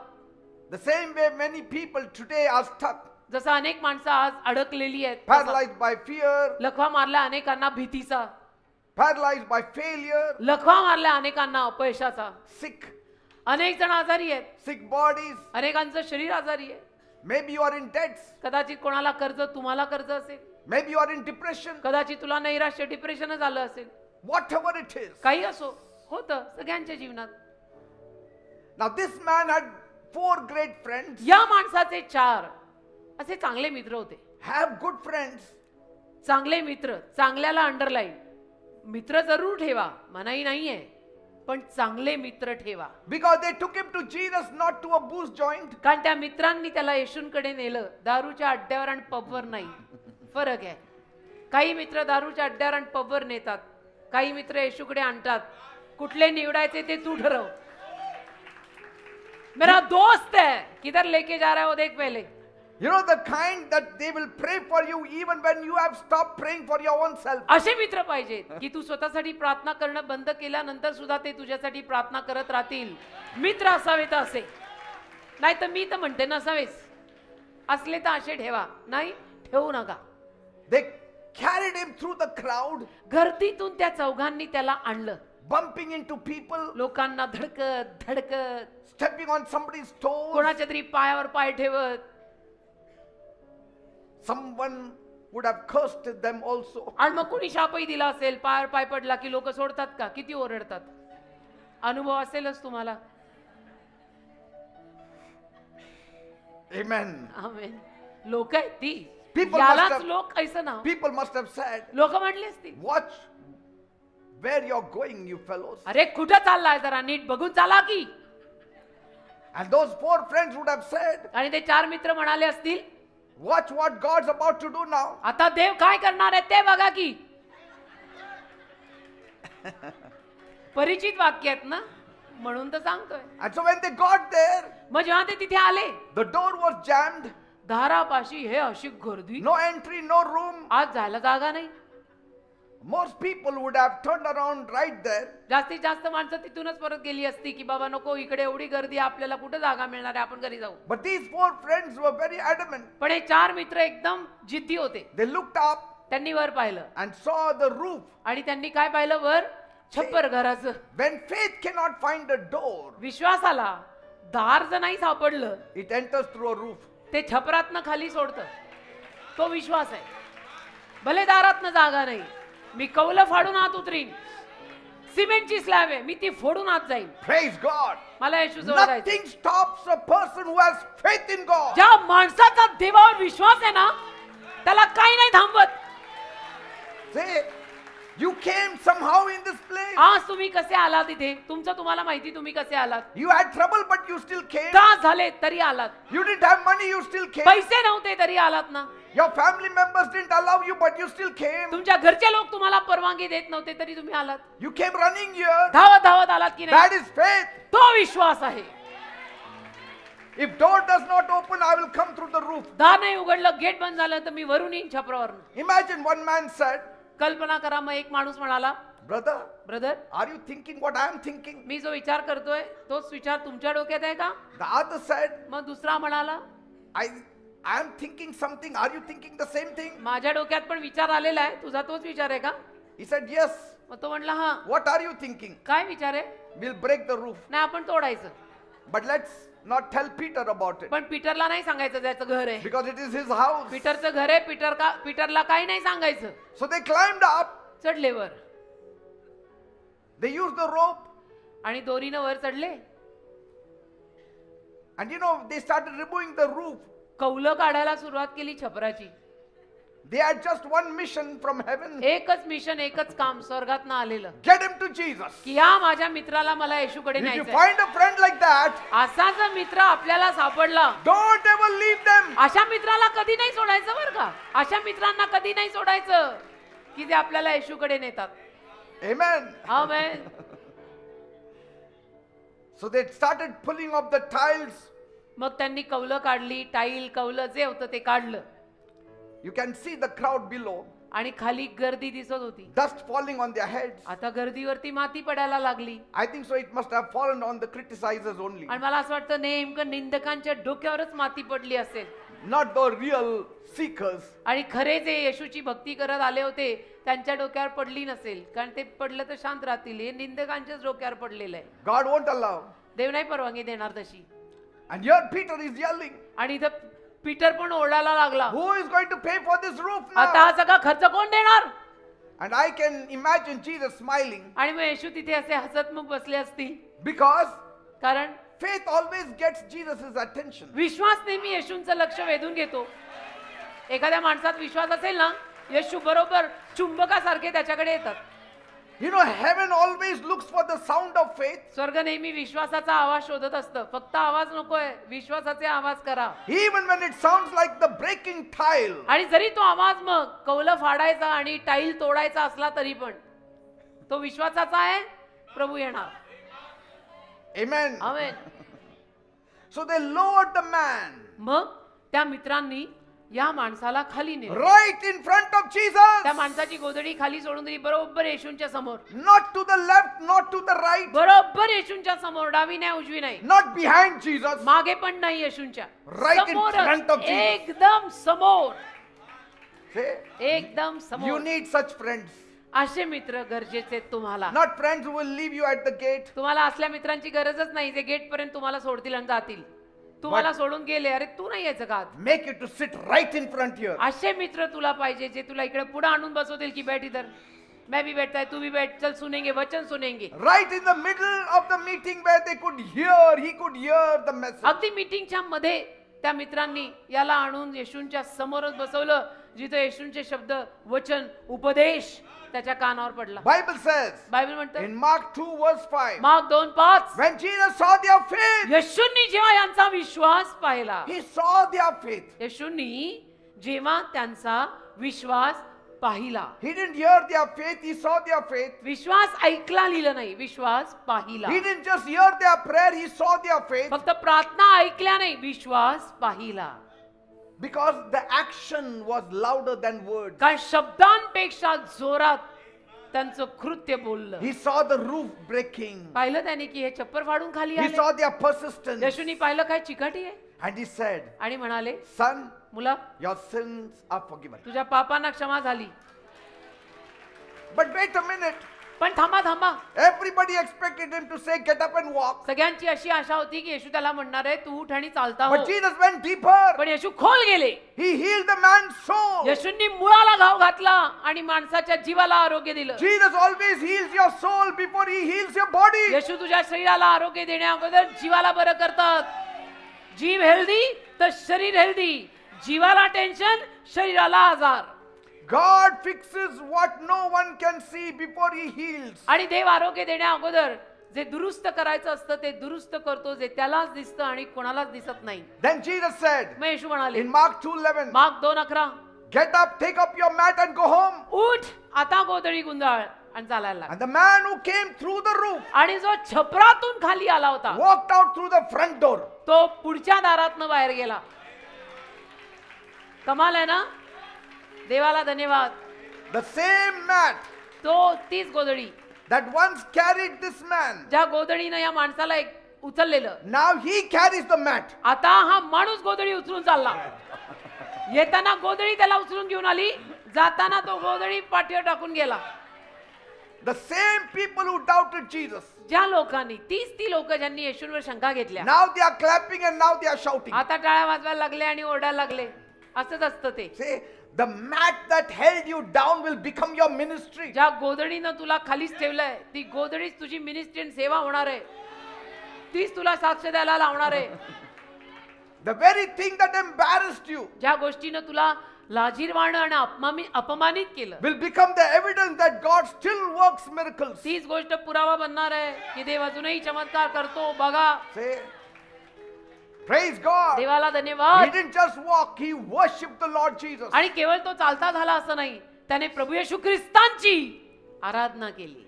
The same way many people today are stuck, जसं अनेक माणसं आज अडकलेली आहेत. paralyzed by fear, लखवा मारल्या अनेकांना भीतीचा, paralyzed by failure, लखवा मारल्या अनेकांना अपयशाचा. sick, अनेक जण आजारी आहेत, sick bodies. अनेकांचं शरीर आजारी आहे. Maybe you are in debts. कदाचित कोणाला कर्ज, तुम्हाला कर्ज असेल. Maybe you are in depression. कदाचित तुला नैराश्य, डिप्रेशनच आलं असेल. Whatever it is. काही असो, होतं सगळ्यांच्या जीवनात. Now this man had 4 great friends. या माणसाचे 4 असे चांगले मित्र होते. Have good friends. चांगले मित्र, चांगल्याला अंडरलाईन. मित्र जरूर ठेवा, मनाई नाहीये, पण चांगले मित्र ठेवा. Because they took him to Jesus, not to a booze joint. कारण त्या मित्रांनी त्याला येशूंकडे नेलं, दारूच्या अड्ड्यावर आणि पबवर नाही. फरक आहे. काही मित्र दारूच्या अड्ड्यावर आणि पबवर नेतात, काही मित्र येशूकडे आणतात. कुठले निवडायचे ते तू ठरव. मेरा दोस्त है, किधर लेके जा रहा है वो देख पहले. You know the kind that they will pray for you even when you have stopped praying for your own self. असे मित्र पाहिजेत की तू स्वतःसाठी प्रार्थना करणं बंद केल्यानंतर सुद्धा ते तुझ्यासाठी प्रार्थना करत राहतील. मित्र असावेत असे, नाही तर मी तर म्हणते नसावेच. असले तर असे ठेवा, नाही ठेवू नका. They carried him through the crowd, गर्दीतून त्या चौघांनी त्याला आणलं. bumping into people, लोकांना धडकत धडकत, stepping on somebody's toes. कोणाच्या तरी पायावर पाय ठेवत. Someone would have cursed them also. आणि मग कोणी शापही दिला असेल. पायावर पाय पडला की लोक सोडतात का? किती ओरडतात. अनुभव असेलच तुम्हाला. Amen. आमेन. लोक आहेत ती. People must यालाच have- लोक ऐसं नाव. People must have said, लोक म्हणले असतील, watch where you're going, you fellows. अरे कुठं चाललाय, जरा नीट बघून चाला की. And those 4 friends would have said, आणि ते 4 मित्र म्हणाले असतील, watch what God's about to do now. आता देव काय करणार आहे ते बघा की. परिचित वाक्य आहेत ना, म्हणून तर सांगतोय. And so when they got there, मग जेव्हा ते तिथे आले, the door was jammed. दारापाशी हे अशी गर्दी, No entry, no room. आज जायला जागा नाही. Most people would have turned around right there. जास्तीत जास्त माणसं तिथूनच परत गेली असती की बाबा नको, इकडे एवढी गर्दी, आपल्याला कुठं जागा मिळणार आहे, आपण घरी जाऊ. But these 4 friends were very adamant. पण हे 4 मित्र एकदम जिद्दी होते. They looked up त्यांनी वर पाहिलं and saw the roof. आणि त्यांनी काय पाहिलं? वर छप्पर घराचं. When faith cannot find a door, विश्वास आला, दार जर नाही सापडलं, it enters through a roof. ते छपरातनं खाली सोडतं. तो विश्वास आहे. भले दारातनं जागा नाही, मी कौलं फाडून आत उतरीन. सिमेंटची स्लॅब आहे, मी ती फोडून आत जाईन. Praise God. मला येशू जवळ जायचं. Nothing stops a person who has faith in God. ज्या माणसाचा देवावर विश्वास आहे ना, त्याला काही नाही थांबवत. Say, you came somehow in this place. आज तुम्ही कसे आलात इथे? तुमचं तुम्हाला माहिती, तुम्ही कसे आलात. You had trouble, but you still came. त्रास झाले तरी आलात. You didn't have money, you still came. पैसे नव्हते तरी आलात ना. Your family members didn't allow you, but you still came. तुमच्या घरचे लोक तुम्हाला परवानगी देत नव्हते तरी तुम्ही आलात. You came running here. धावत धावत आलात की That नाही? is faith. तो विश्वास आहे. If door does not open, I will come through the roof. दार नाही उघडलं, गेट बंद झालं तर मी वरून येईन छपरावरून. Imagine one man said, कल्पना करा, मग एक माणूस म्हणाला, brother, brother, are you thinking what I am thinking? मी जो विचार करतोय तोच विचार तुमच्या डोक्यात आहे का? The other said, मग दुसरा म्हणाला, I am thinking something. Are you thinking the same thing? माझ्या डोक्यात पण विचार आलेला आहे, तुझा तोच विचार आहे का? He said, yes. मग तो म्हणला, हा. What are you thinking? काय विचार आहे? We'll break the roof. नाही, आपण तोडायचं. But let's not tell Peter about it. पण पीटरला नाही सांगायचं त्याचं घर आहे. Because it is his house. पीटरचं घर आहे, पीटरला काही नाही सांगायचं. So they climbed up. चढले वर They used the rope. आणि दोरीनं वर चढले. And they started removing the roof. कौलं काढायला सुरुवात केली छपराची. They had just one mission from heaven. एकच मिशन, एकच काम स्वर्गातनं आलेलं, Get him to Jesus. की या माझ्या मित्राला मला येशूकडे If you न्यायचंय. find a friend like that, असा जर मित्र आपल्याला सापडला, don't ever leave them. अशा मित्राला कधी नाही सोडायचं बरं का. अशा मित्रांना कधी नाही सोडायचं की ते आपल्याला येशूकडे नेतात. Amen. Amen. So they started pulling up the tiles. मग त्यांनी कौलं काढली, टाईल कौलं जे होतं ते काढलं. You can see the crowd below. आणि खाली गर्दी दिसत होती. Dust falling on their heads. आता गर्दीवरती माती पडायला लागली. I think so it must have fallen on the criticizers only. आणि मला असं वाटतं नेमकं निंदकांच्या डोक्यावरच माती पडली असेल. Not the real seekers. आणि खरे जे येशूची भक्ती करत आले होते त्यांच्या डोक्यावर पडली नसेल, कारण ते पडलं तर शांत राहतील. हे निंदकांच्याच डोक्यावर पडलेलं आहे. God won't allow. देव नाही परवानगी देणार तशी. And here Peter is yelling. आणि इथं पीटर पण ओरडायला लागला, Who is going to pay for this roof आता now? हा सगळा खर्च कोण देणार? And I can imagine Jesus smiling आणि मग येशू तिथे असे हसतमुख बसले असतील, because कारण faith always gets Jesus' attention. विश्वास नेहमी येशूंचं लक्ष वेधून घेतो. एखाद्या माणसात विश्वास असेल ना, येशू बरोबर चुंबकासारखे त्याच्याकडे येतात. Heaven always looks for the sound of faith. स्वर्ग नेहमी विश्वासाचा आवाज शोधत असतं. फक्त आवाज नकोय, विश्वासाचे आवाज करा. Even when it sounds like the breaking tile. आणि जरी तो आवाज मग कौलं फाडायचा आणि टाईल तोडायचा असला तरी पण तो विश्वासाचा आहे, प्रभू येणार. Amen. Amen. So they lowered the man मग त्या मित्रांनी या माणसाला खाली नेलं. right in front of Jesus. त्या माणसाची गोधडी खाली सोडून दिली, बरोबर येशूंच्या समोर. Not to the left, not to the right, बरोबर येशूंच्या समोर, डावी नाही उजवी नाही, not behind Jesus. मागे पण नाही येशूंच्या, Right in front of समोरच, Jesus. एकदम समोर, Say, एकदम you समोर. need such friends. असे मित्र गरजेचे आहेत तुम्हाला. Not friends who will leave you at the gate. तुम्हाला असल्या मित्रांची गरजच नाही जे गेट पर्यंत तुम्हाला सोडतील आणि जातील. तुम्हाला सोडून गेले, अरे तू नाही यायचं का? Make you to sit right in front here. असे मित्र तुला पाहिजे जे तुला इकडे पुढे आणून बसवतील की बैठ इधर, मैं भी बैठता है, तू भी बैठ, चल सुनेंगे वचन सुनेंगे. Right in the middle of the meeting where they could hear, he could hear the message. अगदी मीटिंगच्या मध्ये त्या मित्रांनी याला आणून येशूंच्या समोरच बसवलं, जिथे येशूंचे शब्द, वचन, उपदेश त्याच्या कानावर पडला. Bible says बायबल म्हणतं in Mark 2 verse 5, mark 2:5, when Jesus saw their faith, येशूंनी जेव्हा यांचा विश्वास पाहिला, he saw their faith. येशूंनी जेव्हा त्यांचा विश्वास पाहिला, He didn't hear their faith, he saw their faith. विश्वास ऐकला लिहिलं नाही, विश्वास पाहिला. He didn't just hear their prayer, he saw their faith. फक्त प्रार्थना ऐकल्या नाही, विश्वास पाहिला. Because the action was louder than words. कारण शब्दांपेक्षा जोरात त्यांचं कृत्य बोललं. He saw the roof breaking. पाहिलं त्याने की हे छप्पर फाडून खाली He आले. saw their persistence. येशूनी पाहिलं काय चिकाटी आहे And he said, आणि म्हणाले, son, मुला, your sins are forgiven. तुझ्या पापांना क्षमा झाली. But wait a minute. पण थांबा थांबा, Everybody expected him to say, get up and walk. सगळ्यांची अशी आशा होती की येशू त्याला म्हणणार आहे, तू उठ आणि चालता हो. But Jesus went deeper. पण येशू खोल गेले. He healed the man's soul. येशूंनी मुळाला घाव घातला आणि माणसाच्या जीवाला आरोग्य दिलं. Jesus always heals your soul before he heals your body. येशू तुझ्या शरीराला आरोग्य देण्या अगोदर जीवाला बरं करतात. जीव हेल्दी तर शरीर हेल्दी. जीवाला टेन्शन, शरीराला आजार. God fixes what no one can see before he heals. आणि देव आरोग्य देण्या अगोदर जे दुरुस्त करायचं असतं ते दुरुस्त करतो, जे त्यालाच दिसतं आणि कोणालाच दिसत नाही. Then Jesus said मग येशू म्हणाले in Mark 2:11, mark 2:11, get up, take up your mat and go home. उठ, आता गोधडी गुंडाळ आणि चालायला लागला. And the man who came through the roof आणि जो छपरातून खाली आला होता walked out through the front door. तो पुढच्या दारातनं बाहेर गेला. कमाल आहे ना. देवाला धन्यवाद. The same mat तो तीच गोधडी that once carried this man, ज्या गोधडीनं या माणसाला एक उचललेलं, now he carries the mat. आता हा माणूस गोधडी उचलून चालला. येताना गोधडी त्याला उचलून घेऊन आली, जाताना तो गोधडी पाठीवर टाकून गेला. The same people who doubted Jesus, ज्या लोकांनी ती लोक ज्यांनी येशूवर शंका घेतल्या, now they are clapping and now they are shouting. आता टाळ्या वाजवायला लागले आणि ओरडायला लागले. असंच असतं ते. Say, the mat that held you down will become your ministry. ज्या गोधडीनं तुला खालीच ठेवलंय ती गोधडीच तुझी मिनिस्ट्री आणि सेवा होणार आहे. तीच तुला साक्ष द्यायला लावणार आहे. The very thing that embarrassed you ज्या गोष्टीनं तुला लाजिरवाणं आणि अपमानित केलं, will become the evidence that God still works miracles. तीच गोष्ट पुरावा बनणार आहे की देव अजूनही चमत्कार करतो. बघा. Say, praise God. देवाला He धन्यवाद. didn't just walk, he worshipped the Lord Jesus. आणि केवळ तो चालता झाला असं नाही, त्याने प्रभू येशू ख्रिस्तांची आराधना केली.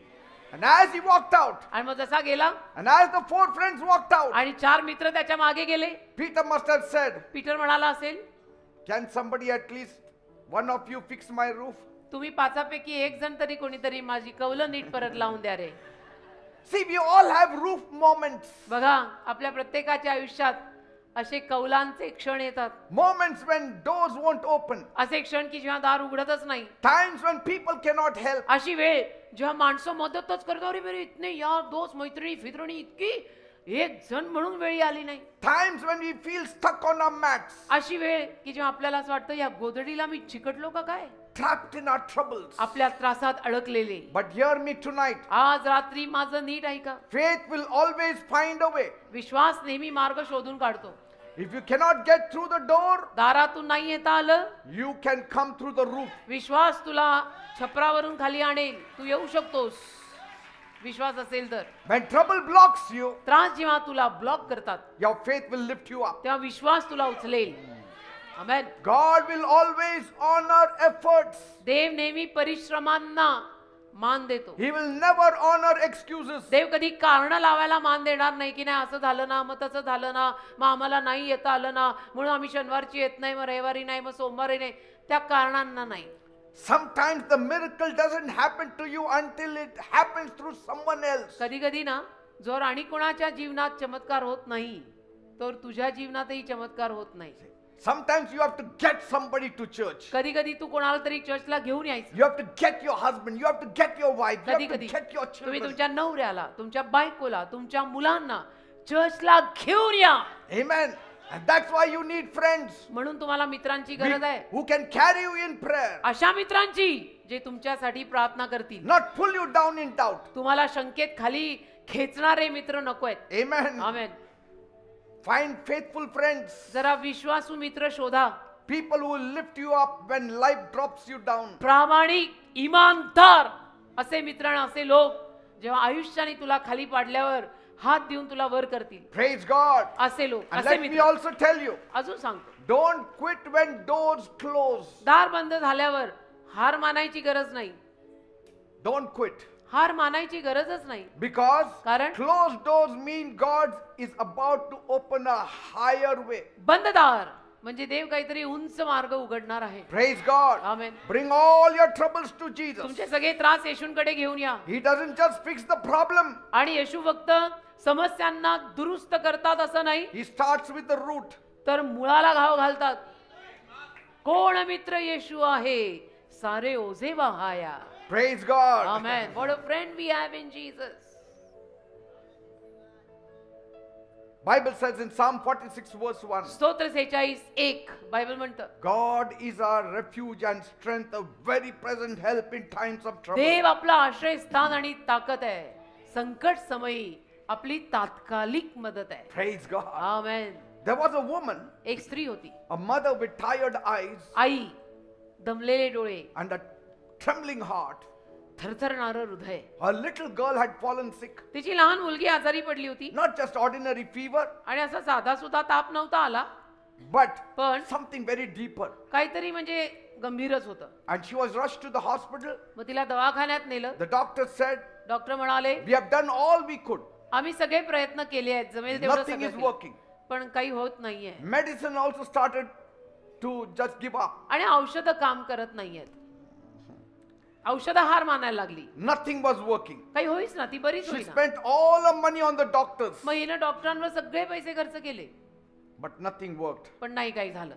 And as he walked out, आणि मग जसा गेला and as the four friends walked out, आणि 4 मित्र त्याच्या मागे गेले. Peter must have said, Peter म्हणाला असेल, can somebody at least one of you fix my roof? तुम्ही 5पैकी एक जण तरी कोणीतरी माझी कौलं नीट परत लावून द्या रे. See, we all have roof moments. बघा, आपल्या प्रत्येकाच्या आयुष्यात असे कौलांचे क्षण येतात. Moments when doors won't open. असे क्षण की जेव्हा दार उघडतच नाही. Times when people cannot help. अशी वेळ जेव्हा माणसं मदतच करतो. अरे मेरे इतने यार दोस्त मैत्रिणी फित्रणी इतकी एक जण म्हणून वेळी आली नाही. Times when we feel stuck on our mats, अशी वेळ की जेव्हा आपल्याला असं वाटतं या गोधडीला मी चिकटलो का काय, trapped in our troubles. आपल्या त्रासात अडकलेले. But hear me tonight. आज रात्री माझं नीट ऐका. Faith will always find a way. विश्वास नेहमी मार्ग शोधून काढतो. If you cannot get through the door, दारातून नाही येता आलं, you can come through the roof. विश्वास तुला छपरावरून खाली आणेल. तू येऊ शकतोस विश्वास असेल तर. When trouble blocks you, त्रास जेव्हा तुला ब्लॉक करतात your faith will lift you up. तेव्हा विश्वास तुला उचलेल. आमेन. God will always honor efforts. देव नेहमी परिश्रमांना मान देतो. He will never honor excuses. देव कधी कारण लावायला मान देणार नाही की नाही असं झालं ना, मग तसं झालं ना, मग आम्हाला नाही येता आलं ना, म्हणून आम्ही शनिवारची येत नाही, मग रविवारी नाही, मग सोमवारी नाही. त्या कारणांना नाही. Sometimes the miracle doesn't happen to you until it happens through someone else. कधी कधी ना जर आणि कोणाच्या जीवनात चमत्कार होत नाही तर तुझ्या जीवनातही चमत्कार होत नाही. Sometimes you have to get somebody to church. कधी कधी तू कोणाला तरी चर्चला घेऊन यायचं. You have to get your husband. You have to get your wife. You कधी have to कधी get your तुम्ही children. तुमच्या नवऱ्याला, तुमच्या बायकोला, तुमच्या मुलांना चर्चला घेऊन या. Amen. And that's why you need friends म्हणून तुम्हाला मित्रांची गरज आहे. who can carry you in prayer, अशा मित्रांची जे तुमच्यासाठी प्रार्थना करतील. not pull you down in doubt. तुम्हाला शंकेत खाली खेचणारे मित्र नकोयत. Amen. आमेन. Find faithful friends, जरा विश्वासू मित्र शोधा. people who will lift you up when life drops you down. प्रामाणिक, इमानदार असे मित्र आणि असे लोक जेव्हा आयुष्याने तुला खाली पाडल्यावर हात देऊन तुला वर करतील. Praise God. असे लोक, And असे let me मित्र. also tell you, अजून सांगतो, don't quit when doors close. दार बंद झाल्यावर हार मानायची गरज नाही. Don't quit. हार मानायची गरजच नाही. Because कारण? closed doors mean God is about to open a higher way. बंद दार म्हणजे देव काहीतरी उंच मार्ग उघडणार आहे. Praise God. Amen. Bring all your troubles to Jesus. तुमचे सगळे त्रास येशूंकडे घेऊन या. He doesn't just fix the problem. आणि येशू फक्त समस्यांना दुरुस्त करतात असं नाही, He starts with the root. तर मुळाला घाव घालतात. कोण मित्र येशू आहे, सारे ओझे वाहाया. Praise God. Amen. What a friend we have in Jesus. Bible says in Psalm 46 verse 1, स्तोत्र 46:1 बायबल म्हणतं, God is our refuge and strength, a very present help in times of trouble. देव आपला आश्रयस्थान आणि ताकद आहे, संकट समयी आपली तात्कालिक मदत आहे. Praise God. Amen. There was a woman, एक स्त्री होती, a mother with tired eyes आई, दमलेले डोळे, and a trembling heart. थरथरणारं हृदय. Her little girl had fallen sick. तिची लहान मुलगी आजारी पडली होती Not just ordinary fever, आणि असा साधा सुद्धा ताप नव्हता आला, but पण something very deeper. काहीतरी म्हणजे गंभीरच होतं. And she was rushed to the hospital. मग तिला दवाखान्यात नेलं. The doctor said, डॉक्टर म्हणाले we have done all we could. आम्ही सगळे प्रयत्न केले आहेत, जमेल तेवढं Nothing सगळं is केलं. working. पण काही होत नाहीये. Medicine also started to just give up. आणि औषधं काम करत नाहीयेत. औषधं हार मानायला लागली. Nothing was working. काही होईच ना, ती बरीच She होईना. spent all her money on the doctors, मग हिनं डॉक्टरांवर सगळे पैसे खर्च केले, but nothing worked. पण नाही काही झालं.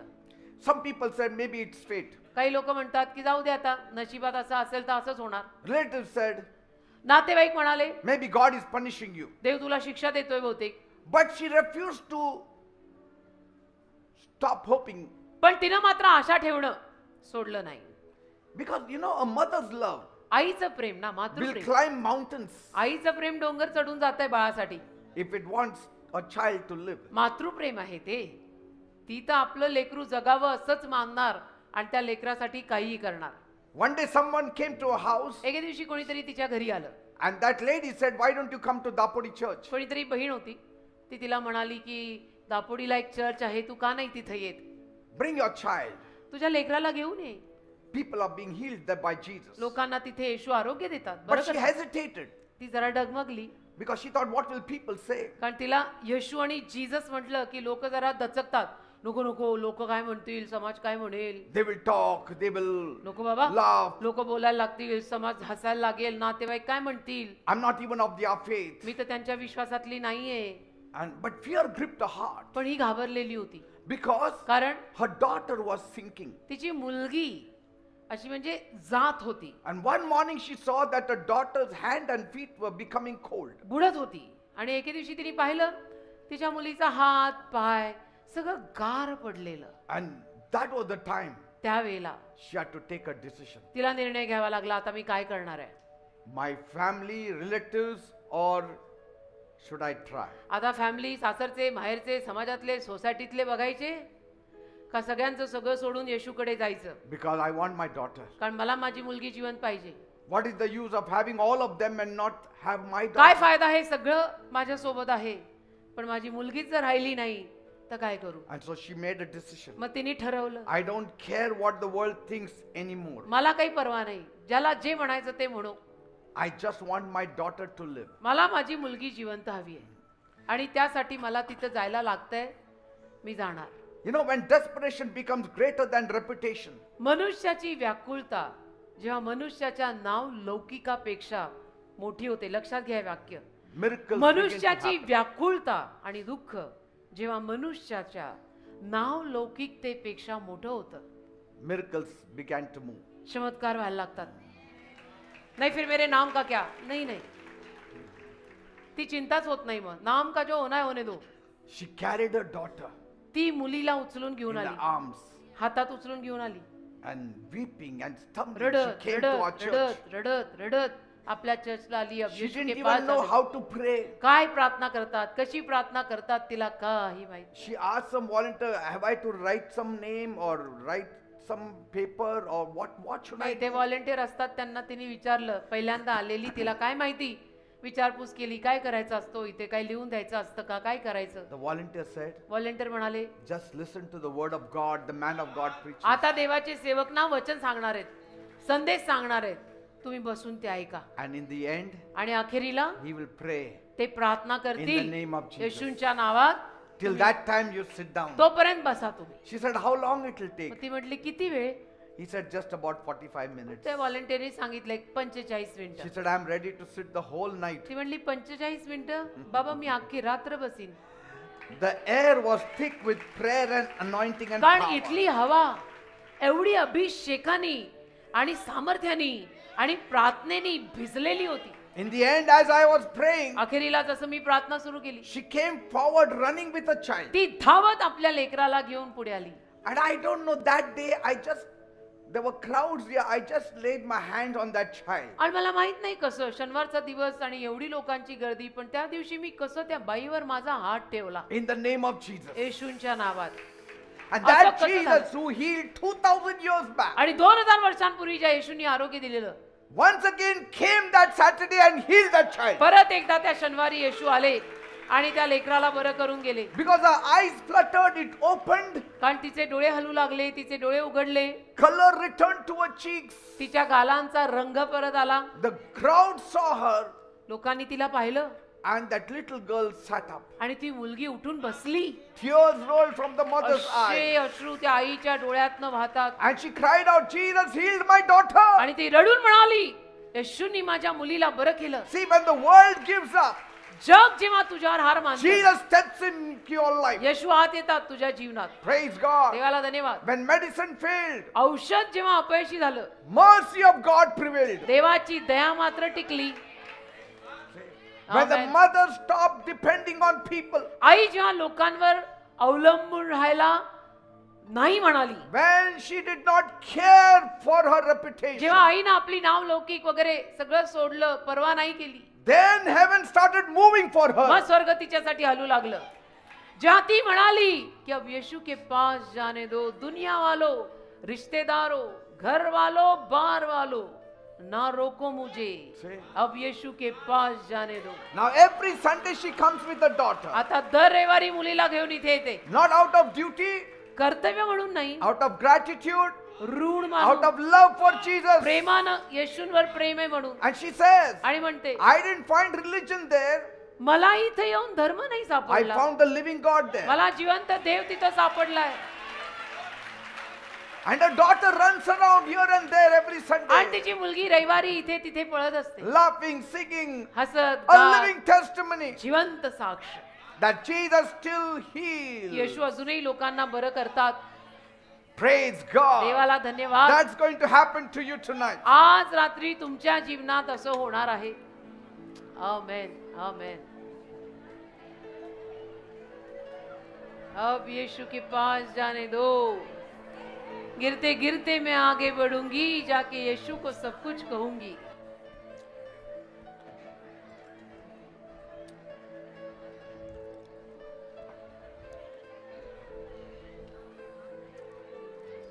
Some people said maybe it's fate. काही लोक म्हणतात की जाऊ दे आता, नशिबात असं असेल तर असंच होणार. Relatives said नातेवाईक म्हणाले maybe God is punishing you. देव तुला शिक्षा देतोय बहुतेक. But she refused to stop hoping, पण तिनं मात्र आशा ठेवणं सोडलं नाही. because you know a mother's love आईचं प्रेम ना, will मातृप्रेम. climb mountains आईचं प्रेम डोंगर चढून जात आहे बाळासाठी. if it wants a child to live. मातृप्रेम आहे ते. ती तर आपलं लेकरू जगावं असंच मानणार आणि त्या लेकरासाठी काहीही करणार. One day someone came to a house एके दिवशी कोणीतरी तिच्या घरी आलं. and that lady said, why don't you come to Dapodi church? कोणीतरी बहीण होती, ती तिला म्हणाली की दापोडीला एक चर्च आहे, तू का नाही तिथे येत? Bring your child. तुझ्या लेकराला घेऊन ये. People are being healed there by Jesus. लोकांना तिथे येशू आरोग्य देतात. But बरं she करतात. hesitated ती जरा डगमगली, because she thought, what will people say? कारण तिला येशू आणि जीसस म्हटलं की लोक जरा दचकतात. नको नको, लोक काय म्हणतील, समाज काय म्हणेल. They will talk, they will नको बाबा, laugh. लोक बोलायला लागतील, समाज हसायला लागेल, नातेवाईक काय म्हणतील. I'm not even of their faith. मी तर त्यांच्या विश्वासातली नाहीये. But fear gripped her heart पण ही घाबरलेली होती, because कारण her daughter was sinking. तिची मुलगी अशी म्हणजे जात होती, And one morning she saw that her daughter's hand and feet were becoming cold. बुडत होती. आणि एके दिवशी तिने पाहिलं तिच्या मुलीचा हात पाय सगळं गार पडलेलं. And that was the time त्यावेळेला she had to take a decision. तिला निर्णय घ्यावा लागला, आता मी काय करणार आहे. My family, relatives, or should I try? आता फॅमिली, सासरचे, माहेरचे, समाजातले, सोसायटीतले बघायचे का सगळ्यांचं सगळं सोडून येशूकडे जायचं? Because I want my daughter. कारण मला माझी मुलगी जिवंत पाहिजे. What is the use of having all of them and not have my काय daughter? फायदा, हे सगळं माझ्या सोबत आहे पण माझी मुलगीच जर राहिली नाही तर काय करू? And so she made a decision. मग तिने ठरवलं, I don't care what the world thinks anymore. मला काही पर्वा नाही, ज्याला जे म्हणायचं ते म्हणू. I just want my daughter to live. मला माझी मुलगी जिवंत हवी आहे आणि त्यासाठी मला तिथं जायला लागतंय. मी जाणार. You know, when desperation becomes greater than reputation, मनुष्याची व्याकुळता जेव्हा मनुष्याच्या नाव लौकिकापेक्षा मोठी होते. लक्षात घ्या वाक्य. miracles begin to मनुष्याची happen. व्याकुळता आणि दुःख जेव्हा मनुष्याच्या नाव लौकिकतेपेक्षा मोठं होतं, Miracles began to move. चमत्कार व्हायला लागतात. नाही फिर मेरे नाम का क्या, नहीं नहीं, ती चिंताच होत नाही. मग नाम का जो होना है होने दो. She carried her daughter ती मुलीला उचलून in घेऊन the आली, arms हातात उचलून घेऊन आली. and weeping and stumbling. रडत She came to our रडत church. रडत रडत रडत आपल्या चर्चला आली. अब She Yeshu didn't K pass even know आली. how to pray. काय प्रार्थना करतात, कशी प्रार्थना करतात तिला काही माहिती. She asked some volunteer, have I to write some name or write some paper or what should I नाही, ते do? व्हॉलेंटियर असतात, त्यांना तिने विचारलं. पहिल्यांदा आलेली, तिला काय माहिती, विचारपूस केली. काय करायचं असतो इथे, काय लिहून द्यायचं असतं का, काय करायचं? The volunteer said, व्हॉलेंटियर म्हणाले, just listen to the word of God, the man of God preaches. आता देवाचे सेवक ना वचन सांगणार आहेत, संदेश सांगणार आहेत, तुम्ही बसून ते ऐका. And in the end, आणि अखेरीला he will pray. ते प्रार्थना In the करतील name of Jesus. येशूंच्या नावात. Till that time you sit down. तोपर्यंत बसा तुम्ही. She said, how long it will मग take? ती म्हटली किती वेळ? He said, just about 45 minutes. त्या व्हॉलेंटियरने सांगितलं 45 She मिनिटं. said, I'm ready to sit the whole night. ती म्हटली 45 मिनिटं, बाबा मी अख्खी रात्र बसीन. The air was thick with prayer and anointing and कारण power. इथली हवा एवढी अभिषेकानी आणि सामर्थ्यानी आणि प्रार्थनेनी भिजलेली होती. In the end, as I was praying, अखेरीला जसं मी प्रार्थना सुरू केली, she came forward running with a child. ती धावत आपल्या लेकराला घेऊन पुढे आली. And I don't know, that day there were crowds here. I just laid my hand on that child. आणि मला माहित नाही कसं, शनिवारचा दिवस आणि एवढी लोकांची गर्दी, पण त्या दिवशी मी कसं त्या बाईवर माझा हात ठेवला In the name of Jesus. येशूंच्या नावात. And असं that कसं झालं? Jesus who healed 2000 years back, आणि 2000 वर्षांपूर्वी ज्या येशूंनी आरोग्य दिलेलं, once again came that Saturday and healed that child. परत एकदा त्या शनिवारी येशू आले आणि त्या लेकराला बरं करून गेले. Because her eyes fluttered, it opened, कारण तिचे डोळे हलू लागले, तिचे डोळे उघडले, color returned to her cheeks. तिच्या गालांचा रंग परत आला. The crowd saw her, लोकांनी तिला पाहिलं and that little girl sat up. आणि ती मुलगी उठून बसली. Tears rolled from the mother's असे eyes. अश्रू त्या आईच्या डोळ्यातनं वाहतात. And she cried out, Jesus healed my daughter. आणि ती रडून म्हणाली, येशूंनी माझ्या मुलीला बरं केलं. See, when the world gives up, जग जेव्हा तुझ्यावर हार मानतं, Jesus steps into your life. येशू आत येतात तुझ्या जीवनात. Praise God. देवाला धन्यवाद. When medicine failed, औषध जेव्हा अपयशी झालं, mercy of God prevailed. देवाची दया मात्र टिकली. When the Amen. mother stopped depending on people, आई जेव्हा लोकांवर अवलंबून राहायला नाही म्हणाली, when she did not care for her reputation, जेव्हा आईनं आपली नाव लौकिक वगैरे सगळं सोडलं, परवा नाही केली, then heaven started moving for मग her. स्वर्ग तिच्यासाठी हलू लागलं. जेव्हा ती म्हणाली की अब यीशु के पास जाने दो, दुनिया वालों, रिश्तेदारों, घर वालों, बार वालों, ना रोको मुझे, अब यीशु के पास जाने दो. Now every Sunday she comes with her daughter, आता दर रविवारी मुलीला घेऊन इथे येते. not out of duty, कर्तव्य म्हणून नाही, out of gratitude, ऋण out मानून, of love for Jesus. प्रेमानं येशूंवर प्रेम आहे म्हणून. And she says, आणि म्हणते, I didn't find religion there, मला इथे येऊन धर्म नाही I सापडला, found the living God there. मला जिवंत देव तिथं सापडलाय. And her daughter runs around here and there every आणि Sunday, तिची मुलगी रविवारी इथे तिथे पळत असते, laughing, singing, हसत a गात, living testimony जिवंत साक्ष. that Jesus still heals. येशू अजूनही लोकांना बरं करतात. Praise God. देवाला धन्यवाद. That's going to happen to you tonight. आज रात्री तुमच्या जीवनात असं होणार आहे. आमेन, आमेन. अब यीशु के पास जाने दो, गिरते गिरते मैं आगे बढ़ूंगी, जाके यीशु को सब कुछ कहूंगी.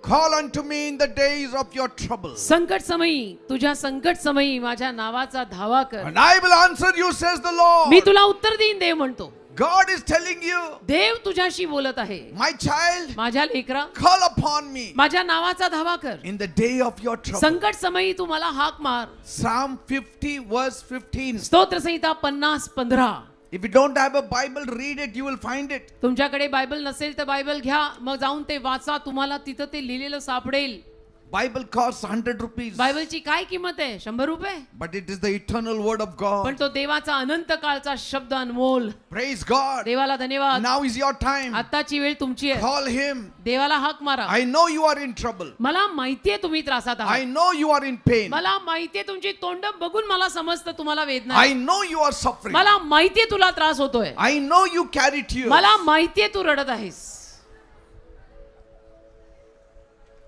Call unto me in the days of your trouble, संकट समयी, तुझ्या संकट समयी माझ्या नावाचा धावा कर, and I will answer you, says the Lord. मी तुला उत्तर देईन. देव म्हणतो, God is telling you, देव तुझ्याशी बोलत आहे. my child, माझ्या लेकरा, call upon me माझ्या नावाचा धावा कर. in the day of your trouble. संकट समयी तू मला हाक मार. Psalm 50 verse 15. स्तोत्र संहिता 50:15. If you don't have a Bible, read it, you will find it. तुमच्याकडे बायबल नसेल तर बायबल घ्या, मग जाऊन ते वाचा, तुम्हाला तिथं ते लिहिलेलं सापडेल. Bible costs 100 rupees. बायबलची काय किंमत आहे? 100 रुपये. But it is the eternal word of God. पण तो देवाचा अनंत काळचा शब्द अनमोल. Praise God. देवाला धन्यवाद. Now is your time. आताची वेळ तुमची आहे. Call him. देवाला हाक मारा. I know you are in trouble. मला माहितीये तुम्ही त्रासात I आहात. know you are in pain. मला माहितीये तुमची तोंड बघून मला समजतं तुम्हाला वेदना आहे. I know you are suffering. मला माहितीये तुला त्रास होतोय. I know you carry tears. मला माहितीये तू रडत आहेस.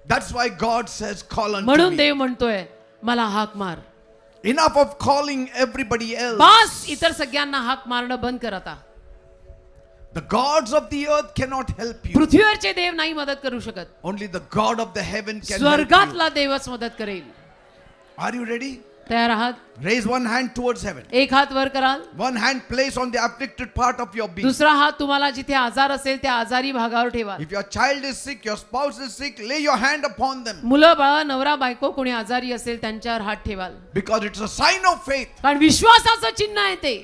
That's why God says, call unto म्हणून me. देव म्हणतोय, मला हाक मार. Enough of calling everybody else. बस, इतर सगळ्यांना हाक मारणं बंद कर आता. The gods of the earth cannot help you. पृथ्वीवरचे देव नाही मदत करू शकत. Only the God of the heaven can help you. स्वर्गातला देवच मदत करेल. Are you ready? तयार आहात? Raise one hand towards heaven. एक हात वर कराल, One hand place on the afflicted part of your being. दुसरा हात तुम्हाला जिथे आजार असेल त्या आजारी भागावर ठेवा. If your child is sick, your spouse is sick, lay your hand upon them. मुलं बाळ नवरा बायको कोणी आजारी असेल त्यांच्यावर हात ठेवाल. Because it's a sign of faith. कारण विश्वासाचं चिन्ह आहे ते.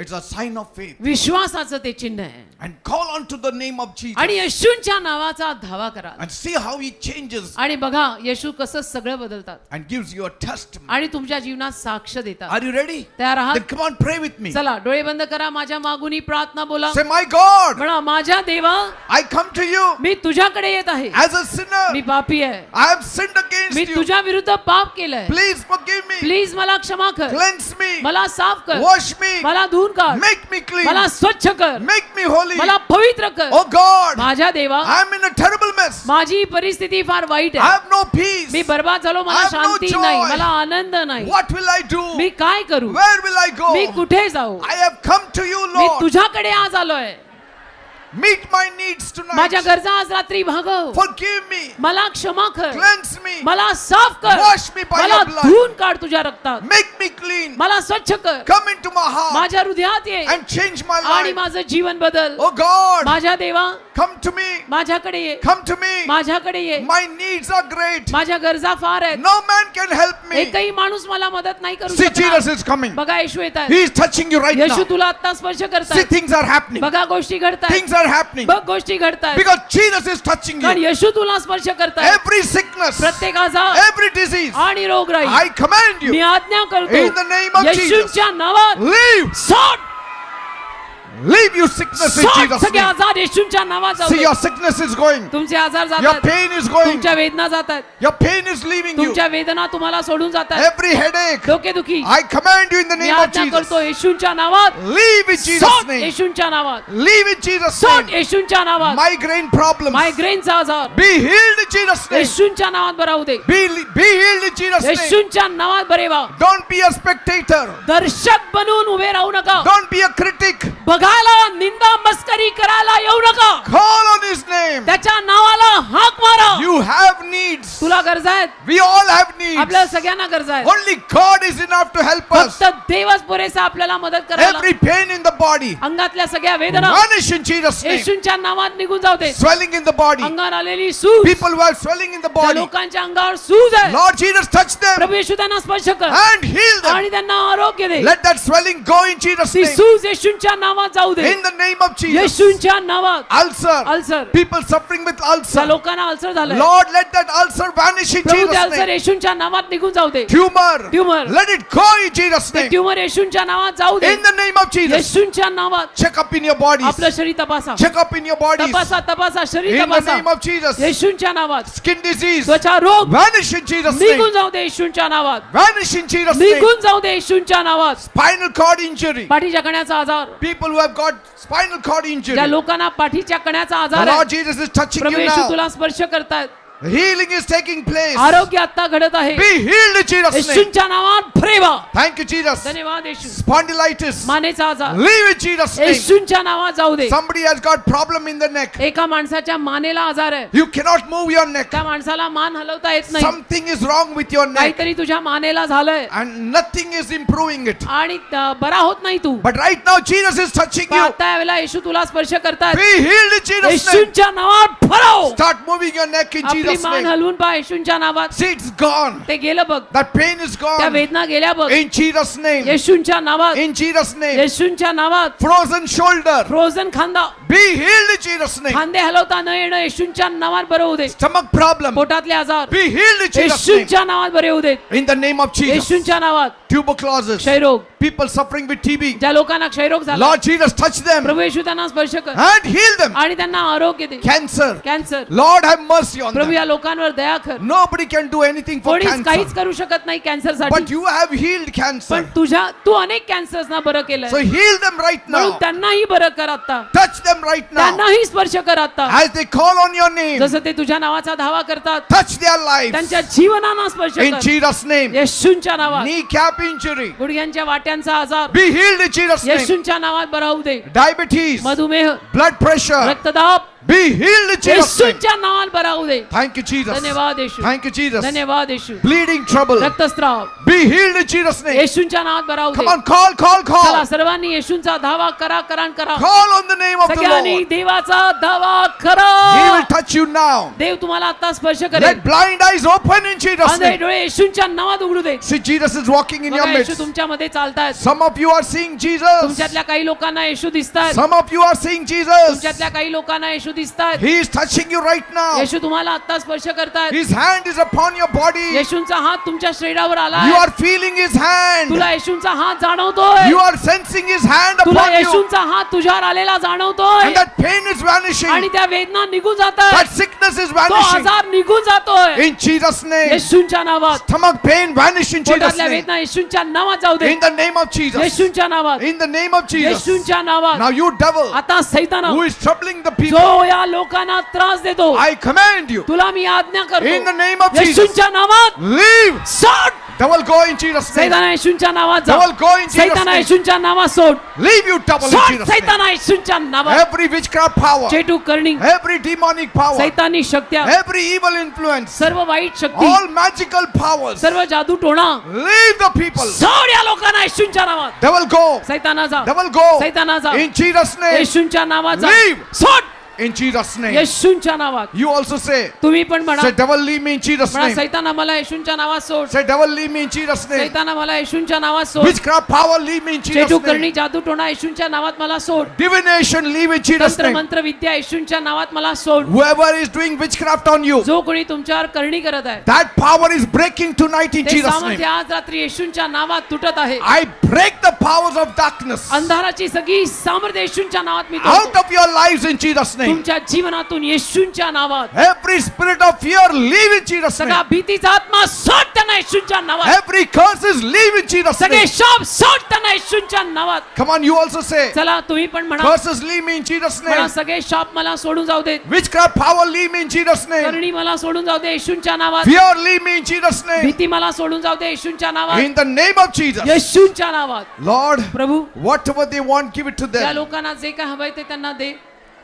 It's a sign of faith. विश्वासाचं ते चिन्ह आहे. And call unto the name of Jesus. आणि येशूंच्या नावाचा धावा करा. And see how he changes आणि बघा येशू कसं सगळं बदलतात and gives you a testimony. आणि तुमच्या जीवनात साक्ष देतात. Are you ready? तयार Then आहात? come on, pray with me. चला डोळे बंद करा, माझ्या मागून प्रार्थना बोला. Say, my God, म्हणा, माझ्या देवा, I come to you मी तुझ्याकडे येत आहे. as a sinner. मी पापी आहे. I have sinned against me you. तुझ्या विरुद्ध पाप केलंय. Please forgive me. प्लीज मला क्षमा कर. Cleanse me. मला साफ कर. Wash me. मला धुवून काढ. Make me clean. मला स्वच्छ कर. Make me holy. मला पवित्र कर. Oh God, माझ्या देवा, I am in a terrible mess. माझी परिस्थिती फार वाईट I आहे. have no peace. मी बर्बाद झालो, I मला have no शांती joy. नाही, मला आनंद नाही. What will I do? मी काय करू? Where will I go? मी कुठे जाऊ? I have come to you, me Lord. तुझ्याकडे आज आलोय. Meet my needs tonight. माझ्या गरजा आज रात्री भागव. Forgive me. मला क्षमा कर. Cleanse me. मला साफ कर. Wash me by मला your blood. धुवून काढ तुझ्या रक्तात. Make me clean. मला स्वच्छ कर. Come into my heart माझ्या हृदयात ये and change my आणि life. माझं जीवन बदल. Oh God, माझ्या देवा come to me. माझ्याकडे ये. Come to me. माझ्याकडे ये. My needs are great. माझ्या गरजा फार आहेत. No man can help me. एकही माणूस मला मदत नाही करू See, शकणार. Jesus is coming. बघा येशू येत He is touching you right Yeshu now. तुला आता स्पर्श See, करतात. things are happening. बघा गोष्टी घडतात. Things are happening. बघ गोष्टी घडतात. Because Jesus is touching कारण you. येशू तुला स्पर्श करतात. Every sickness, प्रत्येक आजार every disease, आणि रोगराई I command मी you, आज्ञा करतो in the name of Jesus, येशूच्या नावात leave. सोड Leave you sickness in सोड Jesus' सगळे name. आजार येशूच्या नावात जाऊ See, they. your sickness is going. तुमचे आजार Your जातात. pain is going. तुमच्या वेदना जातात. Your pain is leaving you. तुमच्या वेदना तुम्हाला सोडून जातात. Every headache, डोकेदुखी I command you in the me name of आज्ञा Jesus. करतो येशूच्या नावात Leave in Jesus' सोड name. येशूच्या नावात Leave in Jesus' सोड name. येशूच्या नावात Migraine problems, मायग्रेनचा आजार be healed in Jesus' name. येशूच्या नावात बरा होऊ दे. Be healed in Jesus' name. येशूच्या नावात बरे व्हा. Don't be a spectator. दर्शक बनून उभे राहू नका. Don't be a critic. बघायला निंदा मस्करी करायला येऊ नका. Call on His name. त्याच्या नावाला हाक मारा. You have needs. तुला गरजा आहेत. We all have needs. आपल्या सगळ्यांना गरजा आहेत. Only God is enough to help us. फक्त देवच पुरेसा आपल्याला मदत करायला. Every pain in the body, अंगातल्या सगळ्या वेदना vanish in Jesus' name. येशूच्या नावात निघून जाऊ दे. Swelling in the body. अंगावर आलेली सूज People who are swelling in the त्या body. लोकांच्या अंगावर सूज आहे. Lord Jesus, touch them प्रभू येशू त्यांना स्पर्श कर and heal them. आणि त्यांना आरोग्य दे. Let that swelling go in Jesus' ती name. सूज येशूच्या नावात जाऊ दे. In the name of Jesus. येशूच्या नावात. Ulcer. Ulcer People suffering with त्या ulcer. लोकांना अल्सर झालंय. Lord, let that ulcer vanish in प्रभू ते Jesus' अल्सर name. येशूच्या नावात निघून जाऊ दे. Tumor. Tumor. Let it go in Jesus' ते name. ट्यूमर येशूच्या नावात जाऊ दे. In the name of Jesus. येशूच्या नावात Check up in your bodies. आपलं शरीर तपासा. Check up in your bodies. तपासा तपासा शरीर In the तपासा. name of Jesus. येशूच्या नावात Skin disease. त्वचा रोग Vanish in Jesus' निघून name. जाऊ दे. येशूच्या नावात Vanish in Jesus' name. निघून जाऊ दे. येशूच्या नावात. Spinal cord injury. पाठीच्या कण्याचा आजार People who have got spinal cord injury. ज्या लोकांना पाठीच्या कण्याचा The आजार Lord आहे Jesus is touching Prabhu you Yeshu now. तुला स्पर्श करतायत. Healing is taking place. आरोग्य आता घडत आहे. Be healed in Jesus' name. येशूच्या नावात फ्री व्हा. Thank you, Jesus. धन्यवाद येशू. Spondylitis. मानेचा आजार Leave in Jesus' name. येशूच्या नावात जाऊ दे. Somebody has got problem in the neck. एका माणसाच्या मानेला आजार आहे. You cannot move your neck. त्या माणसाला मान हलवता येत नाही. Something is wrong with your neck. काहीतरी तुझ्या मानेला झालंय And nothing is improving it. आणि बरा होत नाही तू. But right now, Jesus is touching पण you. आता यावेळेला येशू तुला स्पर्श करतात. Be healed in Jesus' name. येशूच्या नावात फराव. Start moving your neck in आपली Jesus' मान name. हलवून पहा. येशूच्या नावात See, it's gone. ते गेलं बघ. That pain is त्या gone. वेदना गेल्या बघ. In Jesus' name. येशूच्या नावात. In Jesus' name. येशूच्या नावात. Frozen shoulder. फ्रोझन खांदा. Be healed in Jesus' name. खांदे हलवता न येणं येशूच्या नावात बरं होऊ दे. Stomach problem. पोटातले आजार Be healed in Jesus' name. येशूच्या नावात बरे होऊ देत. In the name of Jesus. येशूच्या नावात. Tuberculosis. क्षयरोग People suffering with TB. ज्या लोकांना क्षयरोग झाला Lord Jesus, touch them प्रभू येशू त्यांना स्पर्श कर and heal them. आणि त्यांना आरोग्य दे. Cancer. Cancer Lord, have mercy on Prabhu them. या लोकांवर दया कर. Nobody can do anything for कोणीच काहीच cancer. करू शकत नाही कॅन्सर But साठी. you have healed cancer. पण तू अनेक कॅन्सर्सना बरं केलंय. So heal them right म्हणून now. त्यांनाही बरं कर आता. Touch them right now. त्यांनाही स्पर्श कर आता. As they call on your name, जसं ते तुझ्या नावाचा धावा करतात. touch their lives. त्यांच्या जीवनाला स्पर्श In कर Jesus' name. येशूच्या नावात. Kneecap injury. गुडघ्यांच्या वाट्यांचा आजार Be healed in Jesus' name. येशूच्या नावात बरा होऊ दे. Diabetes. मधुमेह Blood pressure. रक्तदाब Be healed in Jesus' name. येशूच्या नावात बरा होऊ दे. Thank you, Jesus. धन्यवाद येशू. Thank you, Jesus. धन्यवाद येशू. Bleeding trouble. रक्तस्राव Be healed in Jesus' name. येशूच्या नावात बरा होऊ Come they. on, call, call, चला call. सर्वांनी येशूंचा धावा करा करा. Call on the name of the सगळ्यांनी Lord. देवाचा धावा He करा. will touch you now. देव तुम्हाला आता स्पर्श करेल. Let blind eyes open in Jesus' Andhale name. डोळे येशूंच्या नावात उघडू दे. See, Jesus is walking in your बघा, येशू midst. तुमच्यामध्ये चालतायत. Some of you are seeing Jesus. तुमच्यातल्या काही लोकांना येशू दिसतायत. Some of you are seeing Jesus. तुमच्यातल्या काही लोकांना येशू दिसतायत. He is touching you right now. येशू तुम्हाला आता स्पर्श करतायत. His hand is upon your body. येशूंचा हात तुमच्या शरीरावर आला. You are feeling His hand. तुला येशूंचा हात जाणवतोय. You are sensing His hand तुला upon you. येशूंचा हात तुझ्यावर आलेला जाणवतोय. And that pain is vanishing. आणि त्या वेदना निघून जातात. That sickness is तो vanishing. आजार निघून जातोय. In Jesus' name. येशूंच्या नावात. Stomach pain vanish in Jesus' पोटातल्या name. वेदना येशूंच्या नावात जाऊ दे. In the name of Jesus. येशूंच्या नावात. In the name of Jesus. येशूंच्या नावात. Now you devil आता सैताना who is troubling the people. जो जो या लोकांना त्रास देतो I command you, तुला मी आज्ञा in the करतो name of Jesus, येशूंच्या नावात leave. सोड Devil, go in Jesus' name. सैताना येशूंच्या नावात जा Devil, go in Jesus' सैताना name. येशूंच्या नावात सोड Leave, you devil, in सोड Jesus' name. सैताना येशूंच्या नावात Every witchcraft power, चेटू करणी every demonic power, सैतानी शक्त्या every evil influence, सर्व वाईट शक्ती all magical powers, सर्व जादू टोणा leave the people. सोड या लोकांना येशूंच्या नावात Devil, go. सैताना जा Devil, go. सैताना जा In Jesus' name. येशूंच्या नावात जा Leave. सोड In Jesus' name. येशूंच्या नावात You also say, तुम्ही पण म्हणा say, devil, leave me in Jesus' म्हणा name. सैताना मला येशूंच्या नावात सोड Say, devil, leave me in Jesus' name. सैताना मला येशूंच्या नावात सोड Witchcraft power, leave me in चेटू Jesus' करणी name. जादू टोणा येशूंच्या नावात मला सोड Divination, leave in Jesus' तंत्र name. मंत्र विद्या येशूंच्या नावात मला सोड Whoever is doing witchcraft on you, जो कोणी तुमच्यावर करणी करत आहे that power is breaking tonight in ते Jesus' सामर्थ्य name. आज रात्री येशूंच्या नावात तुटत आहे I break the powers of darkness अंधाराची सगळी सामर्थ्य येशूंच्या नावात मी out तोडतो. of your lives in Jesus' name. तुमच्या जीवनातून येशूंच्या नावात Every spirit of fear, leave in Jesus' सगळा name. भीतीचा आत्मा सोड त्यांना येशूंच्या नावात Every curses, leave in Jesus' सगळे name. शाप सोड त्यांना येशूंच्या नावात Come on, you also say, चला तुम्ही पण म्हणा curses, leave me in Jesus' म्हणा name. सगळे शाप मला सोडून जाऊ देत Witchcraft power, leave me in Jesus' name. करणी मला सोडून जाऊ दे येशूंच्या नावात Fear, leave me in Jesus' name. भीती मला सोडून जाऊ दे येशूंच्या नावात In the name of Jesus. येशूंच्या नावात Lord, Prabhu whatever they want, give it to त्या them. लोकांना जे काय हवंय ते त्यांना दे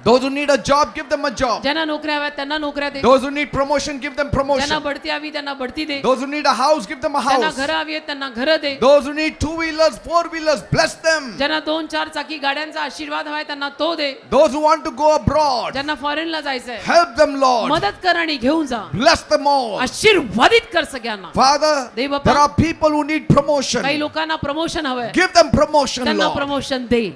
Those who need a job, give them a job. ज्यांना नोकऱ्या हव्यात त्यांना नोकऱ्या दे Those who need promotion, give them ज्यांना promotion. बढती हवी त्यांना बढती दे Those who need a house, give them a ज्यांना house. घरं हवी आहेत त्यांना घरं दे Those who need 2-wheelers, 4-wheelers, bless them. ज्यांना 2-4 चाकी गाड्यांचा आशीर्वाद हवाय त्यांना तो दे Those who want to go abroad, ज्यांना फॉरेनला जायचंय help them, Lord. मदत कर आणि घेऊन जा Bless them all. आशीर्वादित कर सगळ्यांना Father, they Bappa. there are people who need काही promotion. लोकांना प्रमोशन हवंय Give them promotion, त्यांना Lord. Promotion they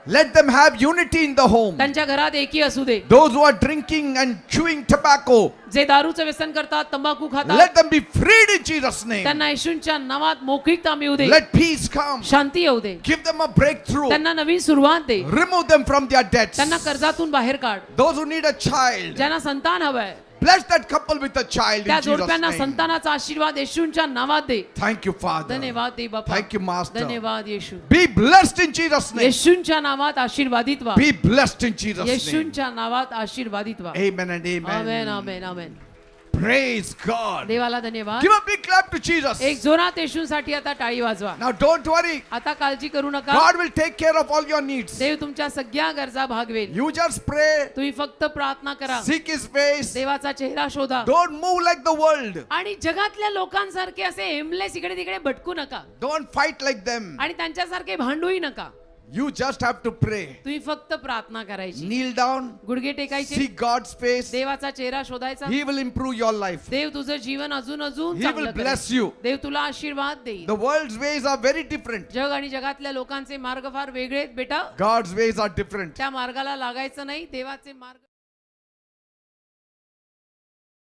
Let them have unity in the home. त्यांच्या घरात एकी असू दे Those who are drinking and chewing tobacco, जे दारूचं व्यसन करतात तंबाखू खातात let them be freed in Jesus' name. त्यांना येशूंच्या नावात मोकळीकता मिळू दे Let peace come. शांती येऊ दे Give them a breakthrough. त्यांना नवीन सुरुवात दे Remove them from their debts. त्यांना कर्जातून बाहेर काढ Those who need a child, ज्यांना संतान हवंय bless that couple with a child in त्या Jesus' जोडप्यांना name. संतानाचा आशीर्वाद येशूंच्या नावात दे Thank you, Father. धन्यवाद दे बापा Thank you, Master. धन्यवाद येशू Be blessed in Jesus' name. येशूंच्या नावात आशीर्वादित व्हा Be blessed in Jesus' name. येशूंच्या नावात आशीर्वादित व्हा Amen and amen amen. Amen amen Praise God. देवाला धन्यवाद Give a big clap to Jesus. एक जोरात येशूंसाठी आता टाळी वाजवा Now don't worry. आता काळजी करू नका God will take care of all your needs. देव तुमच्या सगळ्या गरजा भागवेल You just pray. तुम्ही फक्त प्रार्थना करा Seek His face. देवाचा चेहरा शोधा Don't move like the world. आणि जगातल्या लोकांसारखे असे एमलेस इकडे तिकडे भटकू नका Don't fight like them. आणि त्यांच्यासारखे भांडूही नका You just have to pray. तुम्ही फक्त प्रार्थना करायची Kneel down. गुडघे टेकायचे Seek God's face. देवाचा चेहरा शोधायचा He will improve your life. देव तुझं जीवन अजून अजून He चांगलं will करेल. bless you. देव तुला आशीर्वाद देईल The world's ways are very different. जग आणि जगातल्या लोकांचे मार्ग फार वेगळे आहेत बेटा God's ways are different. त्या मार्गाला लागायचं नाही देवाचे मार्ग